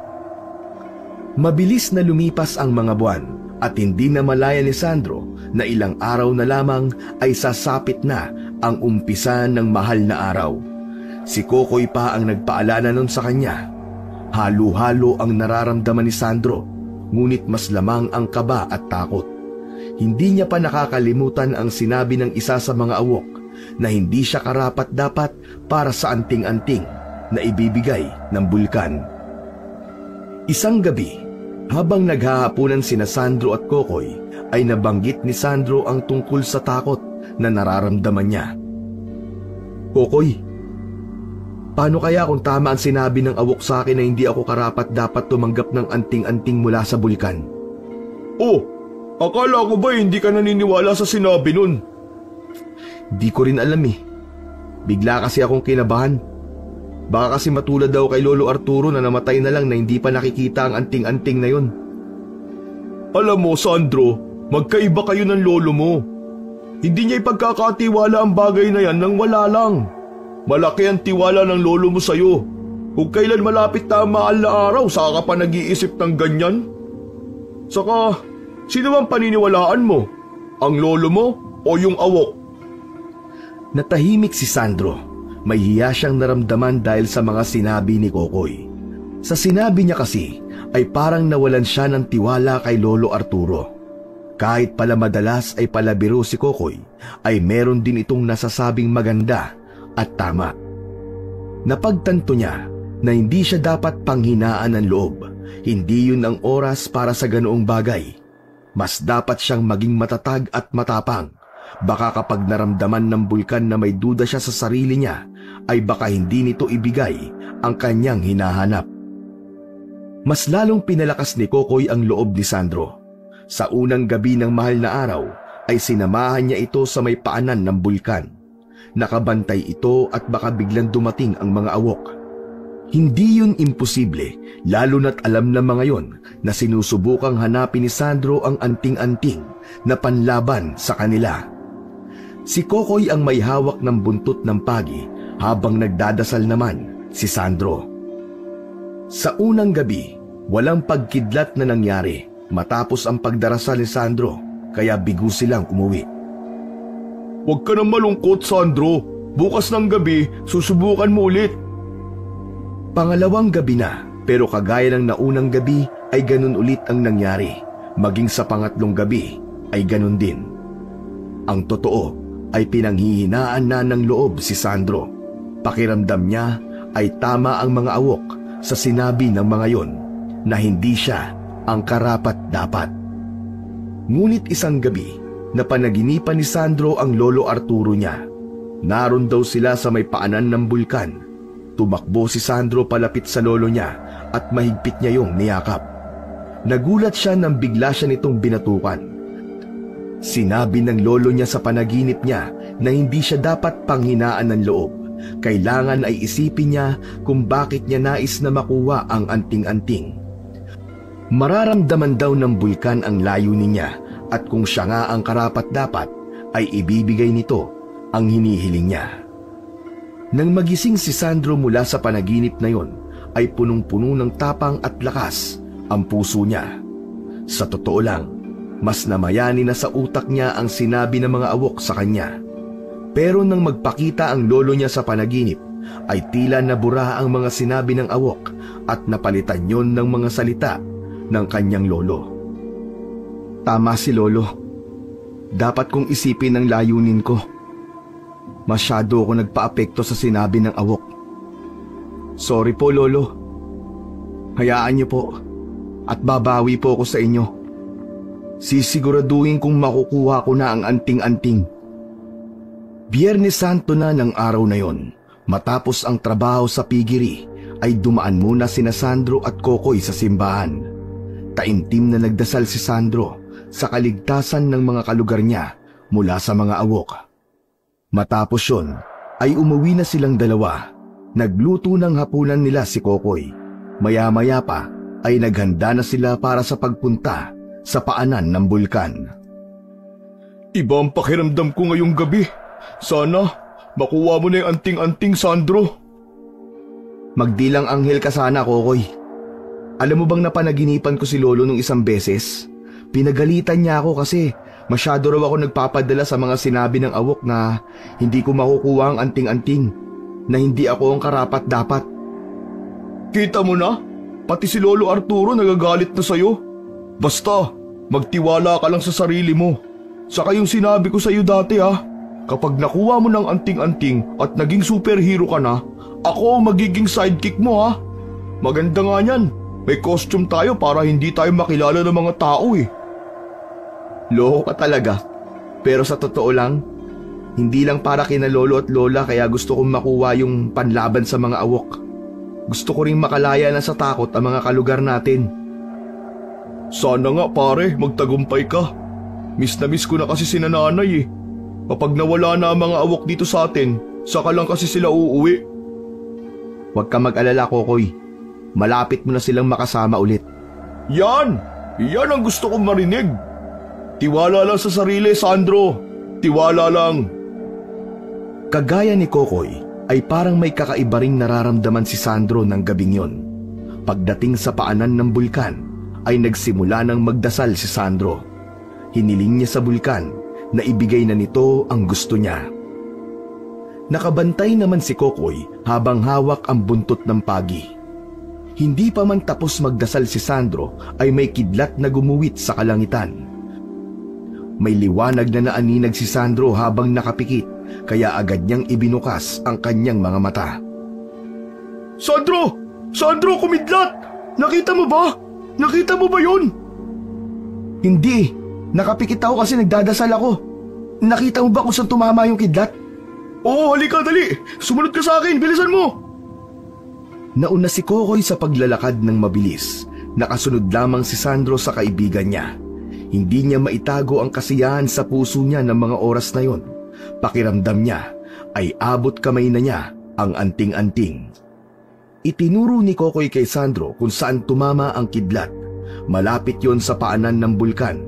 Mabilis na lumipas ang mga buwan at hindi na malaya ni Sandro na ilang araw na lamang ay sasapit na ang umpisa ng mahal na araw. Si Kokoy pa ang nagpaalala nun sa kanya. Halo-halo ang nararamdaman ni Sandro, ngunit mas lamang ang kaba at takot. Hindi niya pa nakakalimutan ang sinabi ng isa sa mga awok na hindi siya karapat-dapat para sa anting-anting na ibibigay ng bulkan. Isang gabi, habang naghahapunan sina Sandro at Kokoy, ay nabanggit ni Sandro ang tungkol sa takot na nararamdaman niya. "Kokoy, paano kaya kung tama ang sinabi ng awok sa akin na hindi ako karapat-dapat tumanggap ng anting-anting mula sa bulkan?" "Oh, akala ko ba hindi ka naniniwala sa sinabi nun?" "Di ko rin alam eh. Bigla kasi akong kinabahan. Baka kasi matulad daw kay Lolo Arturo na namatay na lang na hindi pa nakikita ang anting-anting na yun." "Alam mo, Sandro, magkaiba kayo ng lolo mo. Hindi niya ipagkakatiwala ang bagay na yan nang wala lang. Malaki ang tiwala ng lolo mo sa'yo. Kung kailan malapit na ang mahal na araw, saka ka pa nag-iisip ng ganyan. Saka, sino bang paniniwalaan mo? Ang lolo mo o yung awok?" Natahimik si Sandro. May hiya siyang naramdaman dahil sa mga sinabi ni Kokoy. Sa sinabi niya kasi ay parang nawalan siya ng tiwala kay Lolo Arturo. Kahit pala madalas ay palabiro si Kokoy, ay meron din itong nasasabing maganda at tama. Napagtanto niya na hindi siya dapat panghinaan ng loob. Hindi yun ang oras para sa ganoong bagay. Mas dapat siyang maging matatag at matapang. Baka kapag naramdaman ng bulkan na may duda siya sa sarili niya, ay baka hindi nito ibigay ang kanyang hinahanap. Mas lalong pinalakas ni Kokoy ang loob ni Sandro. Sa unang gabi ng mahal na araw, ay sinamahan niya ito sa may paanan ng bulkan. Nakabantay ito at baka biglang dumating ang mga awok. Hindi yun imposible, lalo na't alam ng mga yon na sinusubukang hanapin ni Sandro ang anting-anting na panlaban sa kanila. Si Kokoy ang may hawak ng buntot ng pagi habang nagdadasal naman si Sandro. Sa unang gabi, walang pagkidlat na nangyari matapos ang pagdarasal ni Sandro, kaya bigo silang umuwi. Huwag ka nang malungkot, Sandro. Bukas ng gabi, susubukan mo ulit. Pangalawang gabi na, pero kagaya ng naunang gabi ay ganun ulit ang nangyari. Maging sa pangatlong gabi ay ganun din. Ang totoo ay pinanghihinaan na ng loob si Sandro. Pakiramdam niya ay tama ang mga awok sa sinabi ng mga yon na hindi siya ang karapat-dapat. Ngunit isang gabi, napanaginipan ni Sandro ang lolo Arturo niya. Naroon daw sila sa may paanan ng bulkan. Tumakbo si Sandro palapit sa lolo niya at mahigpit niya yung niyakap. Nagulat siya nang bigla siya nitong binatukan. Sinabi ng lolo niya sa panaginip niya na hindi siya dapat panghinaan ng loob. Kailangan ay isipin niya kung bakit niya nais na makuha ang anting-anting. Mararamdaman daw ng bulkan ang layunin niya at kung siya nga ang karapat-dapat ay ibibigay nito ang hinihiling niya. Nang magising si Sandro mula sa panaginip na yon, ay punong-puno ng tapang at lakas ang puso niya. Sa totoo lang, mas namayani na sa utak niya ang sinabi ng mga awok sa kanya. Pero nang magpakita ang lolo niya sa panaginip, ay tila nabura ang mga sinabi ng awok at napalitan yon ng mga salita ng kanyang lolo. Tama si lolo. Dapat kong isipin ang layunin ko. Masyado ako nagpaapekto sa sinabi ng awok. Sorry po, lolo. Hayaan niyo po at babawi po ako sa inyo. Sisiguraduhin kong makukuha ko na ang anting-anting. Biyernes Santo na ng araw na yon. Matapos ang trabaho sa pigiri, ay dumaan muna sina Sandro at Kokoy sa simbahan. Taimtim na nagdasal si Sandro sa kaligtasan ng mga kalugar niya mula sa mga awok. Matapos yon, ay umuwi na silang dalawa. Nagluto ng hapunan nila si Kokoy. Maya-maya pa ay naghanda na sila para sa pagpunta sa paanan ng bulkan. Iba ang pakiramdam ko ngayong gabi. Sana makuha mo na yung anting-anting, Sandro. Magdilang anghel ka sana, Kokoy. Alam mo bang napanaginipan ko si lolo nung isang beses? Pinagalitan niya ako kasi masyado raw ako nagpapadala sa mga sinabi ng awok na hindi ko makukuha ang anting-anting, na hindi ako ang karapat-dapat. Kita mo na? Pati si Lolo Arturo nagagalit na sa'yo. Basta, magtiwala ka lang sa sarili mo. Saka yung sinabi ko sa'yo dati kapag nakuha mo ng anting-anting at naging superhero ka na, ako ang magiging sidekick mo Maganda nga yan. May costume tayo para hindi tayo makilala ng mga tao Loko ka talaga. Pero sa totoo lang, hindi lang para kina lolo at lola kaya gusto kong makuha yung panlaban sa mga awok. Gusto ko ring makalaya na sa takot ang mga kalugar natin. Sana nga pare, magtagumpay ka. Miss na miss ko na kasi sina nanay Kapag nawala na ang mga awok dito sa atin, saka lang kasi sila uuwi. Huwag ka mag-alala, Kokoy. Malapit mo na silang makasama ulit. Yan! Yan ang gusto kong marinig. Tiwala lang sa sarili, Sandro. Tiwala lang. Kagaya ni Kokoy, ay parang may kakaiba ring nararamdaman si Sandro ng gabing yon. Pagdating sa paanan ng bulkan, ay nagsimula ng magdasal si Sandro. Hiniling niya sa bulkan na ibigay na nito ang gusto niya. Nakabantay naman si Kokoy habang hawak ang buntot ng pagi. Hindi pa man tapos magdasal si Sandro ay may kidlat na gumuwit sa kalangitan. May liwanag na naaninag si Sandro habang nakapikit, kaya agad niyang ibinukas ang kanyang mga mata. Sandro! Sandro, kumidlat! Nakita mo ba? Nakita mo ba yun? Hindi. Nakapikit ako kasi nagdadasal ako. Nakita mo ba kung saan tumama yung kidlat? Oo, halika, dali! Sumunod ka sa akin, bilisan mo! Nauna si Kokoy sa paglalakad ng mabilis. Nakasunod lamang si Sandro sa kaibigan niya. Hindi niya maitago ang kasiyahan sa puso niya ng mga oras na yon. Pakiramdam niya ay abot kamay na niya ang anting-anting. Itinuro ni Kokoy kay Sandro kung saan tumama ang kidlat. Malapit yon sa paanan ng bulkan.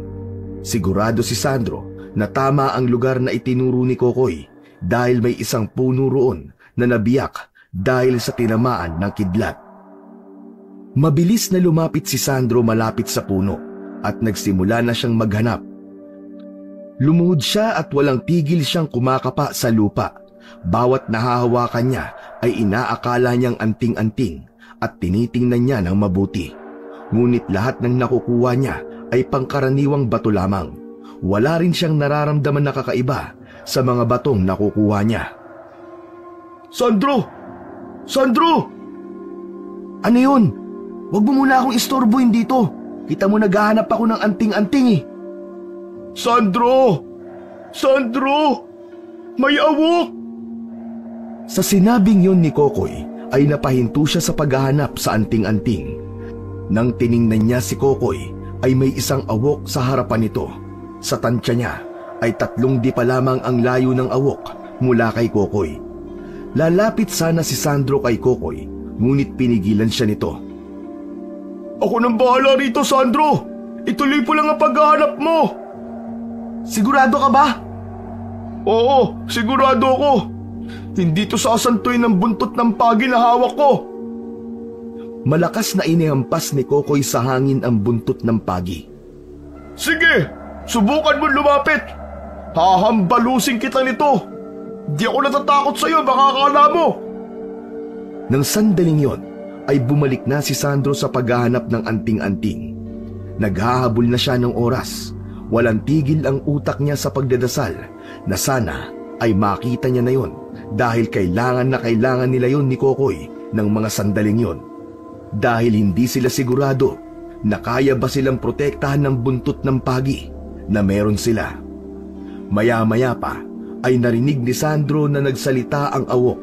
Sigurado si Sandro na tama ang lugar na itinuro ni Kokoy dahil may isang puno roon na nabiyak dahil sa tinamaan ng kidlat. Mabilis na lumapit si Sandro malapit sa puno at nagsimula na siyang maghanap. Lumuhod siya at walang tigil siyang kumakapa sa lupa. Bawat nahahawakan niya ay inaakala niyang anting-anting at tinitingnan niya ng mabuti. Ngunit lahat ng nakukuha niya ay pangkaraniwang bato lamang. Wala rin siyang nararamdaman na kakaiba sa mga batong nakukuha niya. Sandro! Sandro! Ano yun? Huwag mo muna akong istorbohin dito. Kita mo naghahanap ako ng anting-anting eh. Sandro! Sandro! May awok! Sa sinabing yon ni Kokoy ay napahinto siya sa paghahanap sa anting-anting. Nang tiningnan niya si Kokoy ay may isang awok sa harapan nito. Sa tansya niya ay 3 di pa lamang ang layo ng awok mula kay Kokoy. Lalapit sana si Sandro kay Kokoy, ngunit pinigilan siya nito. Ako nang bahala rito, Sandro! Ituloy po lang ang paghahanap mo! Sigurado ka ba? Oo, sigurado ako. Hindi to sasantuin ng buntot ng pagi na hawak ko. Malakas na inihampas ni Kokoy sa hangin ang buntot ng pagi. Sige, subukan mo lumapit. Hahambalusin kita nito. Di ako natatakot sa'yo, baka akala mo. Nang sandaling yon, ay bumalik na si Sandro sa paghahanap ng anting-anting. Naghahabol na siya ng oras. Walang tigil ang utak niya sa pagdadasal na sana ay makita niya na yon dahil kailangan na kailangan nila yon ni Kokoy ng mga sandaling yon. Dahil hindi sila sigurado na kaya ba silang protektahan ng buntot ng pagi na meron sila. Maya-maya pa ay narinig ni Sandro na nagsalita ang awok.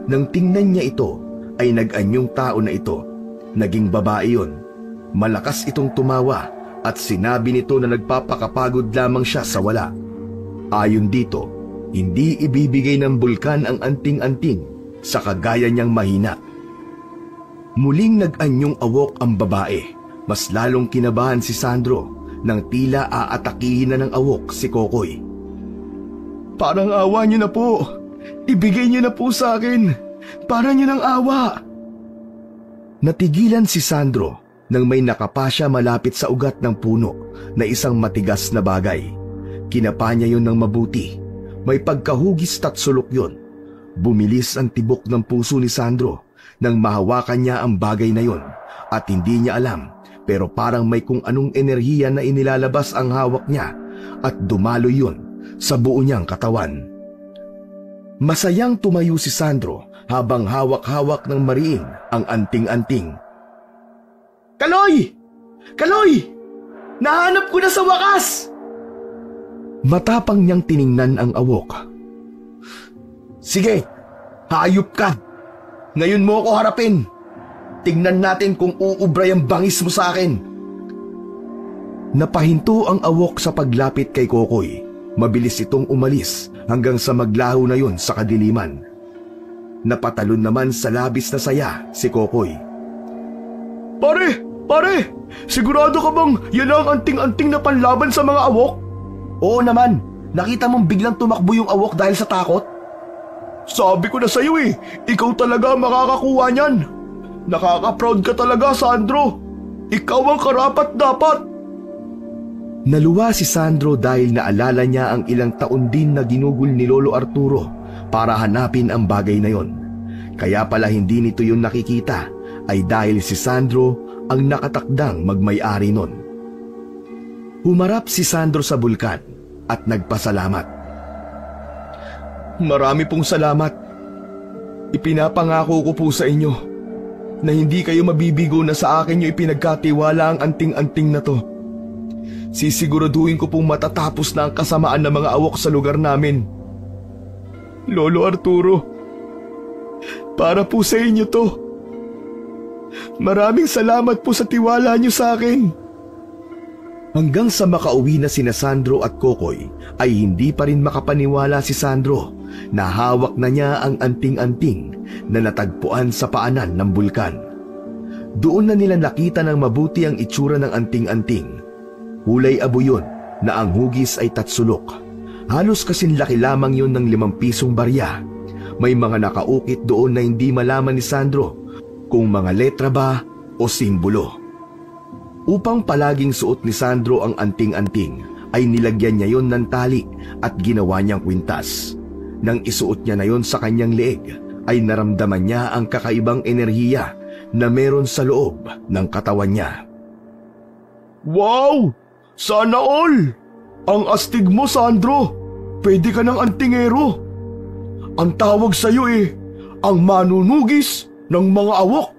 Nang tingnan niya ito ay nag-anyong tao na ito. Naging babae yon. Malakas itong tumawa at sinabi nito na nagpapakapagod lamang siya sa wala. Ayon dito, hindi ibibigay ng bulkan ang anting-anting sa kagaya niyang mahina. Muling nag-anyong awok ang babae. Mas lalong kinabahan si Sandro nang tila aatakihin na ng awok si Kokoy. Parang awa niyo na po. Ibigay niyo na po sa akin. Para niyo ng awa. Natigilan si Sandro nang may nakapa siya malapit sa ugat ng puno na isang matigas na bagay. Kinapa niya yon ng mabuti. May pagkahugis at sulok yon. Bumilis ang tibok ng puso ni Sandro nang mahawakan niya ang bagay na yon at hindi niya alam pero parang may kung anong enerhiya na inilalabas ang hawak niya at dumaloy yon sa buo niyang katawan. Masayang tumayo si Sandro habang hawak-hawak ng mariin ang anting-anting. Kaloy! Kaloy! Nahanap ko na sa wakas! Matapang niyang tiningnan ang awok. Sige, hayop ka! Ngayon mo ako harapin. Tingnan natin kung uubray ang bangis mo sa akin. Napahinto ang awok sa paglapit kay Kokoy. Mabilis itong umalis hanggang sa maglaho na yon sa kadiliman. Napatalon naman sa labis na saya si Kokoy. Pare! Pare! Sigurado ka bang yan ang anting-anting na panlaban sa mga awok? Oo naman. Nakita mong biglang tumakbo yung awok dahil sa takot? Sabi ko na sa'yo eh, ikaw talaga makakakuha niyan. Nakaka-proud ka talaga, Sandro. Ikaw ang karapat-dapat. Naluwa si Sandro dahil naalala niya ang ilang taon din na ginugol ni Lolo Arturo para hanapin ang bagay na yon. Kaya pala hindi nito yung nakikita ay dahil si Sandro ang nakatakdang magmay-ari nun. Humarap si Sandro sa bulkan at nagpasalamat. Marami pong salamat. Ipinapangako ko po sa inyo na hindi kayo mabibigo na sa akin yung ipinagkatiwala ang anting-anting na to. Sisiguraduhin ko pong matatapos na ang kasamaan ng mga awok sa lugar namin. Lolo Arturo, para po sa inyo to. Maraming salamat po sa tiwala niyo sa akin. Hanggang sa makauwi na sina Sandro at Kokoy ay hindi pa rin makapaniwala si Sandro na hawak na niya ang anting-anting na natagpuan sa paanan ng bulkan. Doon na nila nakita ng mabuti ang itsura ng anting-anting. Kulay abo yun na ang hugis ay tatsulok. Halos kasing laki lamang yun ng 5 pisong barya. May mga nakaukit doon na hindi malaman ni Sandro kung mga letra ba o simbolo. Upang palaging suot ni Sandro ang anting-anting, ay nilagyan niya yon ng tali at ginawa niyang kwintas. Nang isuot niya na yon sa kanyang leeg, ay naramdaman niya ang kakaibang enerhiya na meron sa loob ng katawan niya. Wow! Sana all! Ang astig mo, Sandro! Pwede ka ng antingero! Ang tawag sa'yo ang manunugis ng mga awok.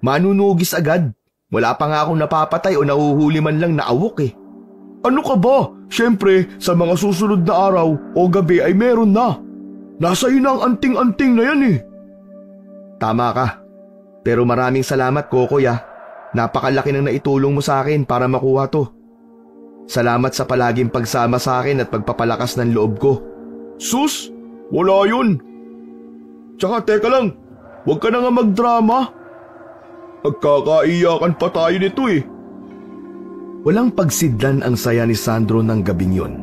Manunugis agad? Wala pa nga akong napapatay o nahuhuli man lang na awok Ano ka ba? Siyempre, sa mga susunod na araw o gabi ay meron na. Nasa iyo na ang anting-anting na yan Tama ka. Pero maraming salamat, Kokoy Napakalaki ng naitulong mo sa akin para makuha to. Salamat sa palaging pagsama sa akin at pagpapalakas ng loob ko. Sus! Wala yun! Tsaka teka lang, huwag ka na nga magdrama. Nagkakaiyakan pa tayo nito Walang pagsidlan ang saya ni Sandro ng gabing yun.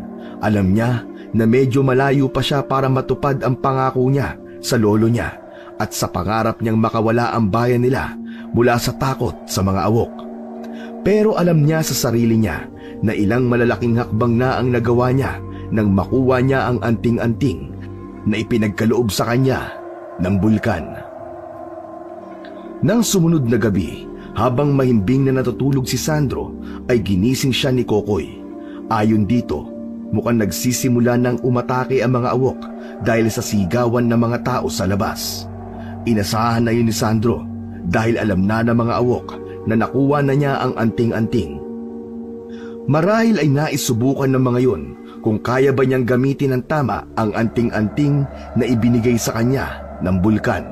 Alam niya na medyo malayo pa siya para matupad ang pangako niya sa lolo niya at sa pangarap niyang makawala ang bayan nila mula sa takot sa mga awok. Pero alam niya sa sarili niya na ilang malalaking hakbang na ang nagawa niya nang makuha niya ang anting-anting na ipinagkaloob sa kanya ng bulkan. Nang sumunod na gabi, habang mahimbing na natutulog si Sandro, ay ginising siya ni Kokoy. Ayon dito, mukhang nagsisimula ng umatake ang mga awok dahil sa sigawan ng mga tao sa labas. Inasahan na yun ni Sandro dahil alam na ng mga awok na nakuha na niya ang anting-anting. Marahil ay naisubukan ng mga yun kung kaya ba niyang gamitin ng tama ang anting-anting na ibinigay sa kanya ng bulkan.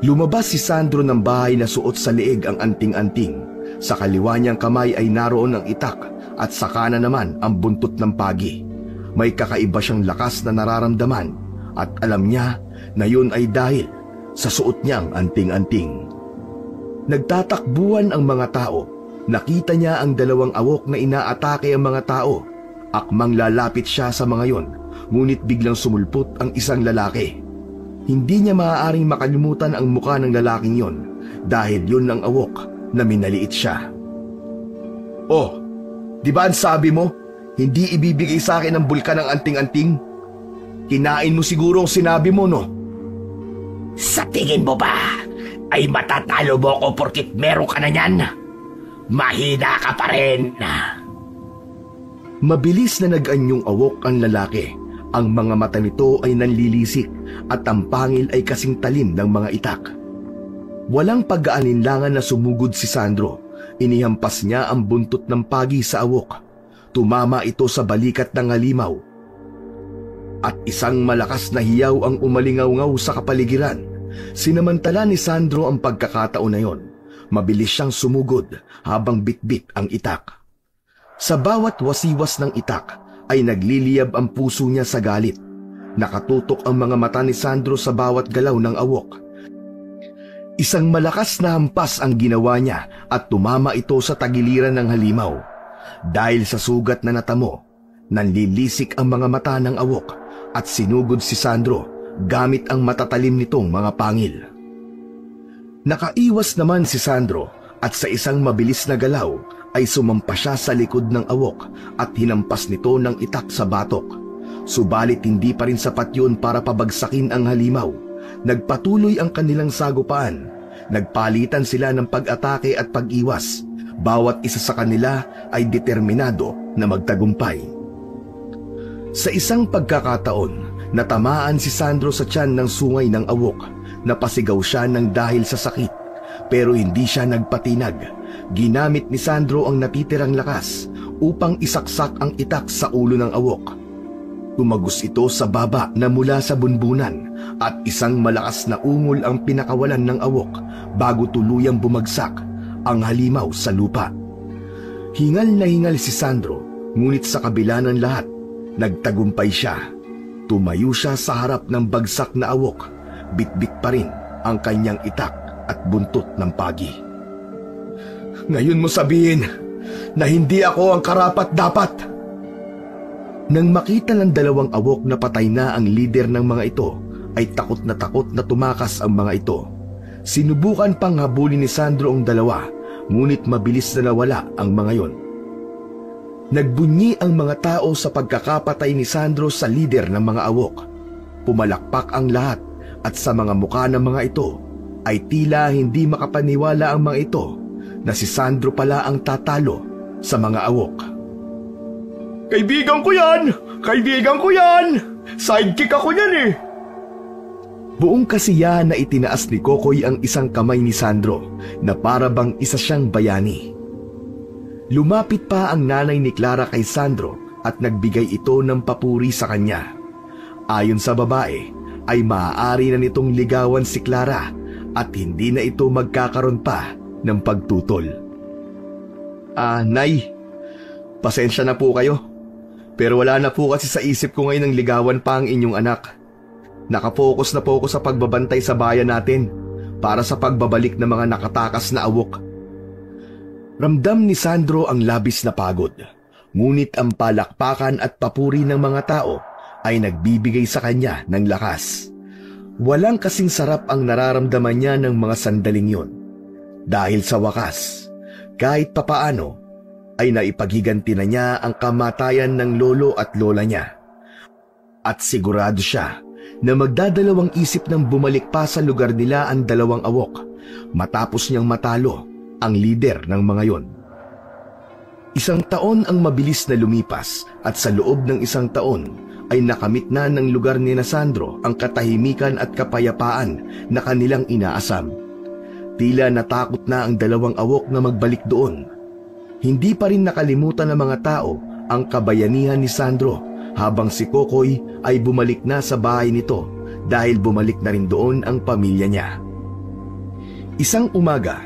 Lumabas si Sandro ng bahay na suot sa leeg ang anting-anting. Sa kaliwa niyang kamay ay naroon ang itak at sa kanan naman ang buntot ng pagi. May kakaiba siyang lakas na nararamdaman at alam niya na yun ay dahil sa suot niyang anting-anting. Nagtatakbuhan ang mga tao. Nakita niya ang dalawang awok na inaatake ang mga tao. Akmang lalapit siya sa mga yon, ngunit biglang sumulpot ang isang lalaki. Hindi niya maaaring makalimutan ang mukha ng lalaking yon dahil yun ang awok na minaliit siya. Oh, di ba ang sabi mo, hindi ibibigay sa akin ng bulkan ng anting-anting? Kinain mo siguro ang sinabi mo, no? Sa tingin mo ba ay matatalo mo ko porkit meron ka na yan? Mahina ka pa rin. Mabilis na nag-anyong awok ang lalaki. Ang mga mata nito ay nanlilisik at ang pangil ay kasing talim ng mga itak. Walang pag-aalinlangan na sumugod si Sandro. Inihampas niya ang buntot ng pagi sa awok. Tumama ito sa balikat ng halimaw. At isang malakas na hiyaw ang umalingaw-ngaw sa kapaligiran. Sinamantala ni Sandro ang pagkakataon na yon. Mabilis siyang sumugod habang bitbit ang itak. Sa bawat wasiwas ng itak ay nagliliyab ang puso niya sa galit. Nakatutok ang mga mata ni Sandro sa bawat galaw ng awok. Isang malakas na hampas ang ginawa niya at tumama ito sa tagiliran ng halimaw. Dahil sa sugat na natamo, nanlilisik ang mga mata ng awok at sinugod si Sandro gamit ang matatalim nitong mga pangil. Nakaiwas naman si Sandro at sa isang mabilis na galaw ay sumampa siya sa likod ng awok at hinampas nito ng itak sa batok. Subalit hindi pa rin sapat yun para pabagsakin ang halimaw. Nagpatuloy ang kanilang sagupaan. Nagpalitan sila ng pag-atake at pag-iwas. Bawat isa sa kanila ay determinado na magtagumpay. Sa isang pagkakataon, natamaan si Sandro sa tiyan ng sungay ng awok. Napasigaw siya ng dahil sa sakit, pero hindi siya nagpatinag. Ginamit ni Sandro ang natitirang lakas upang isaksak ang itak sa ulo ng awok. Tumagos ito sa baba na mula sa bunbunan at isang malakas na ungol ang pinakawalan ng awok bago tuluyang bumagsak ang halimaw sa lupa. Hingal na hingal si Sandro, ngunit sa kabila ng lahat, nagtagumpay siya. Tumayo siya sa harap ng bagsak na awok. Bitbit pa rin ang kanyang itak at buntot ng pagi. Ngayon mo sabihin na hindi ako ang karapat-dapat. Nang makita ng dalawang awok na patay na ang lider ng mga ito, ay takot na tumakas ang mga ito. Sinubukan pang habulin ni Sandro ang dalawa, ngunit mabilis na nawala ang mga yon. Nagbunyi ang mga tao sa pagkakapatay ni Sandro sa lider ng mga awok. Pumalakpak ang lahat at sa mga mukha ng mga ito ay tila hindi makapaniwala ang mga ito na si Sandro pala ang tatalo sa mga awok. Kaibigan ko yan! Kaibigan ko yan! Sidekick ako yan eh! Buong kasiyahan na itinaas ni Kokoy ang isang kamay ni Sandro na para bang isa siyang bayani. Lumapit pa ang nanay ni Clara kay Sandro at nagbigay ito ng papuri sa kanya. Ayon sa babae, ay maaari na nitong ligawan si Clara at hindi na ito magkakaroon pa ng pagtutol. Nay, pasensya na po kayo. Pero wala na po kasi sa isip ko ngayon ang ligawan pa ang inyong anak. Nakapokus na po ako sa pagbabantay sa bayan natin para sa pagbabalik ng mga nakatakas na awok. Ramdam ni Sandro ang labis na pagod, ngunit ang palakpakan at papuri ng mga tao ay nagbibigay sa kanya ng lakas. Walang kasing sarap ang nararamdaman niya ng mga sandaling yon. Dahil sa wakas, kahit papaano, ay naipaghiganti na niya ang kamatayan ng lolo at lola niya. At sigurado siya na magdadalawang isip nang bumalik pa sa lugar nila ang dalawang awok matapos niyang matalo ang lider ng mga yon. Isang taon ang mabilis na lumipas at sa loob ng isang taon ay nakamit na ng lugar ni Sandro ang katahimikan at kapayapaan na kanilang inaasam. Tila natakot na ang dalawang awok na magbalik doon. Hindi pa rin nakalimutan ng mga tao ang kabayanihan ni Sandro habang si Kokoy ay bumalik na sa bahay nito dahil bumalik na rin doon ang pamilya niya. Isang umaga,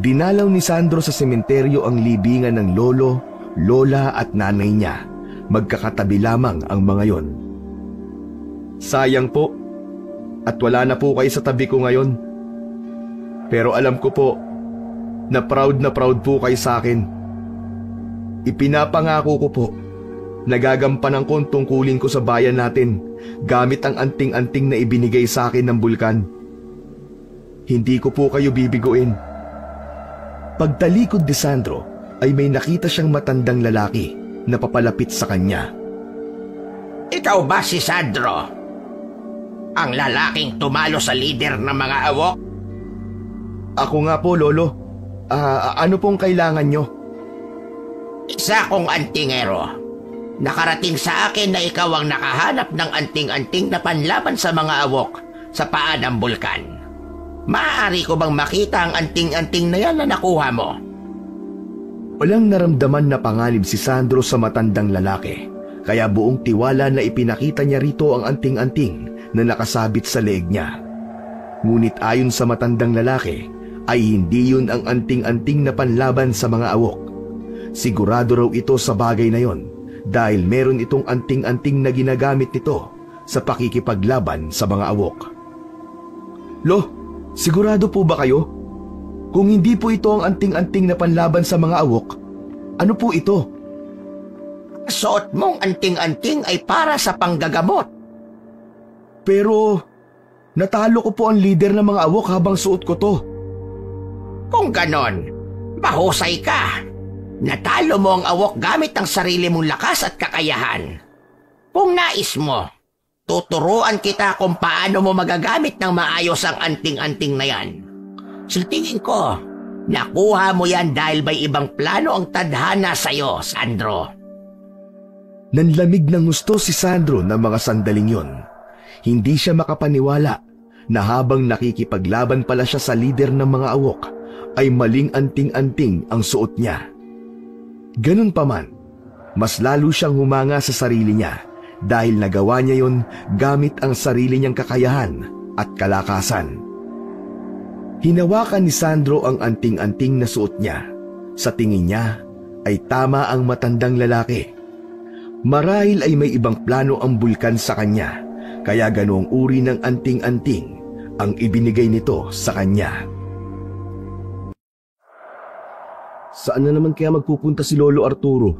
dinalaw ni Sandro sa sementeryo ang libingan ng lolo, lola at nanay niya. Magkakatabi lamang ang mga yon. Sayang po, at wala na po kayo sa tabi ko ngayon. Pero alam ko po na proud po kayo sa akin. Ipinapangako ko po, nagagampanan ko ang tungkulin ko sa bayan natin gamit ang anting-anting na ibinigay sa akin ng bulkan. Hindi ko po kayo bibiguin. Pagtalikod ni Sandro ay may nakita siyang matandang lalaki na papalapit sa kanya. Ikaw ba si Sandro? Ang lalaking tumalo sa lider ng mga awok? Ako nga po, Lolo. Ano pong kailangan nyo? Isa kong antingero. Nakarating sa akin na ikaw ang nakahanap ng anting-anting na panlaban sa mga awok sa paan ng bulkan. Maaari ko bang makita ang anting-anting na yan na nakuha mo? Walang naramdaman na panganib si Sandro sa matandang lalaki, kaya buong tiwala na ipinakita niya rito ang anting-anting na nakasabit sa leeg niya. Ngunit ayon sa matandang lalaki, ay hindi yun ang anting-anting na panlaban sa mga awok. Sigurado raw ito sa bagay na yon dahil meron itong anting-anting na ginagamit nito sa pakikipaglaban sa mga awok. Lo, sigurado po ba kayo? Kung hindi po ito ang anting-anting na panlaban sa mga awok, ano po ito? Suot mong anting-anting ay para sa panggagamot. Pero natalo ko po ang lider ng mga awok habang suot ko to. Kung ganon, mahusay ka. Natalo mo ang awok gamit ang sarili mong lakas at kakayahan. Kung nais mo, tuturuan kita kung paano mo magagamit ng maayos ang anting-anting na yan. Sa tingin ko, nakuha mo yan dahil may ibang plano ang tadhana sa'yo, Sandro. Nanlamig ng gusto si Sandro ng mga sandaling yon. Hindi siya makapaniwala na habang nakikipaglaban pala siya sa lider ng mga awok, ay maling anting-anting ang suot niya. Ganun pa man, mas lalo siyang humanga sa sarili niya dahil nagawa niya yon gamit ang sarili niyang kakayahan at kalakasan. Hinawakan ni Sandro ang anting-anting na suot niya. Sa tingin niya ay tama ang matandang lalaki. Marahil ay may ibang plano ang bulkan sa kanya, kaya ganoong uri ng anting-anting ang ibinigay nito sa kanya. Saan na naman kaya magpupunta si Lolo Arturo?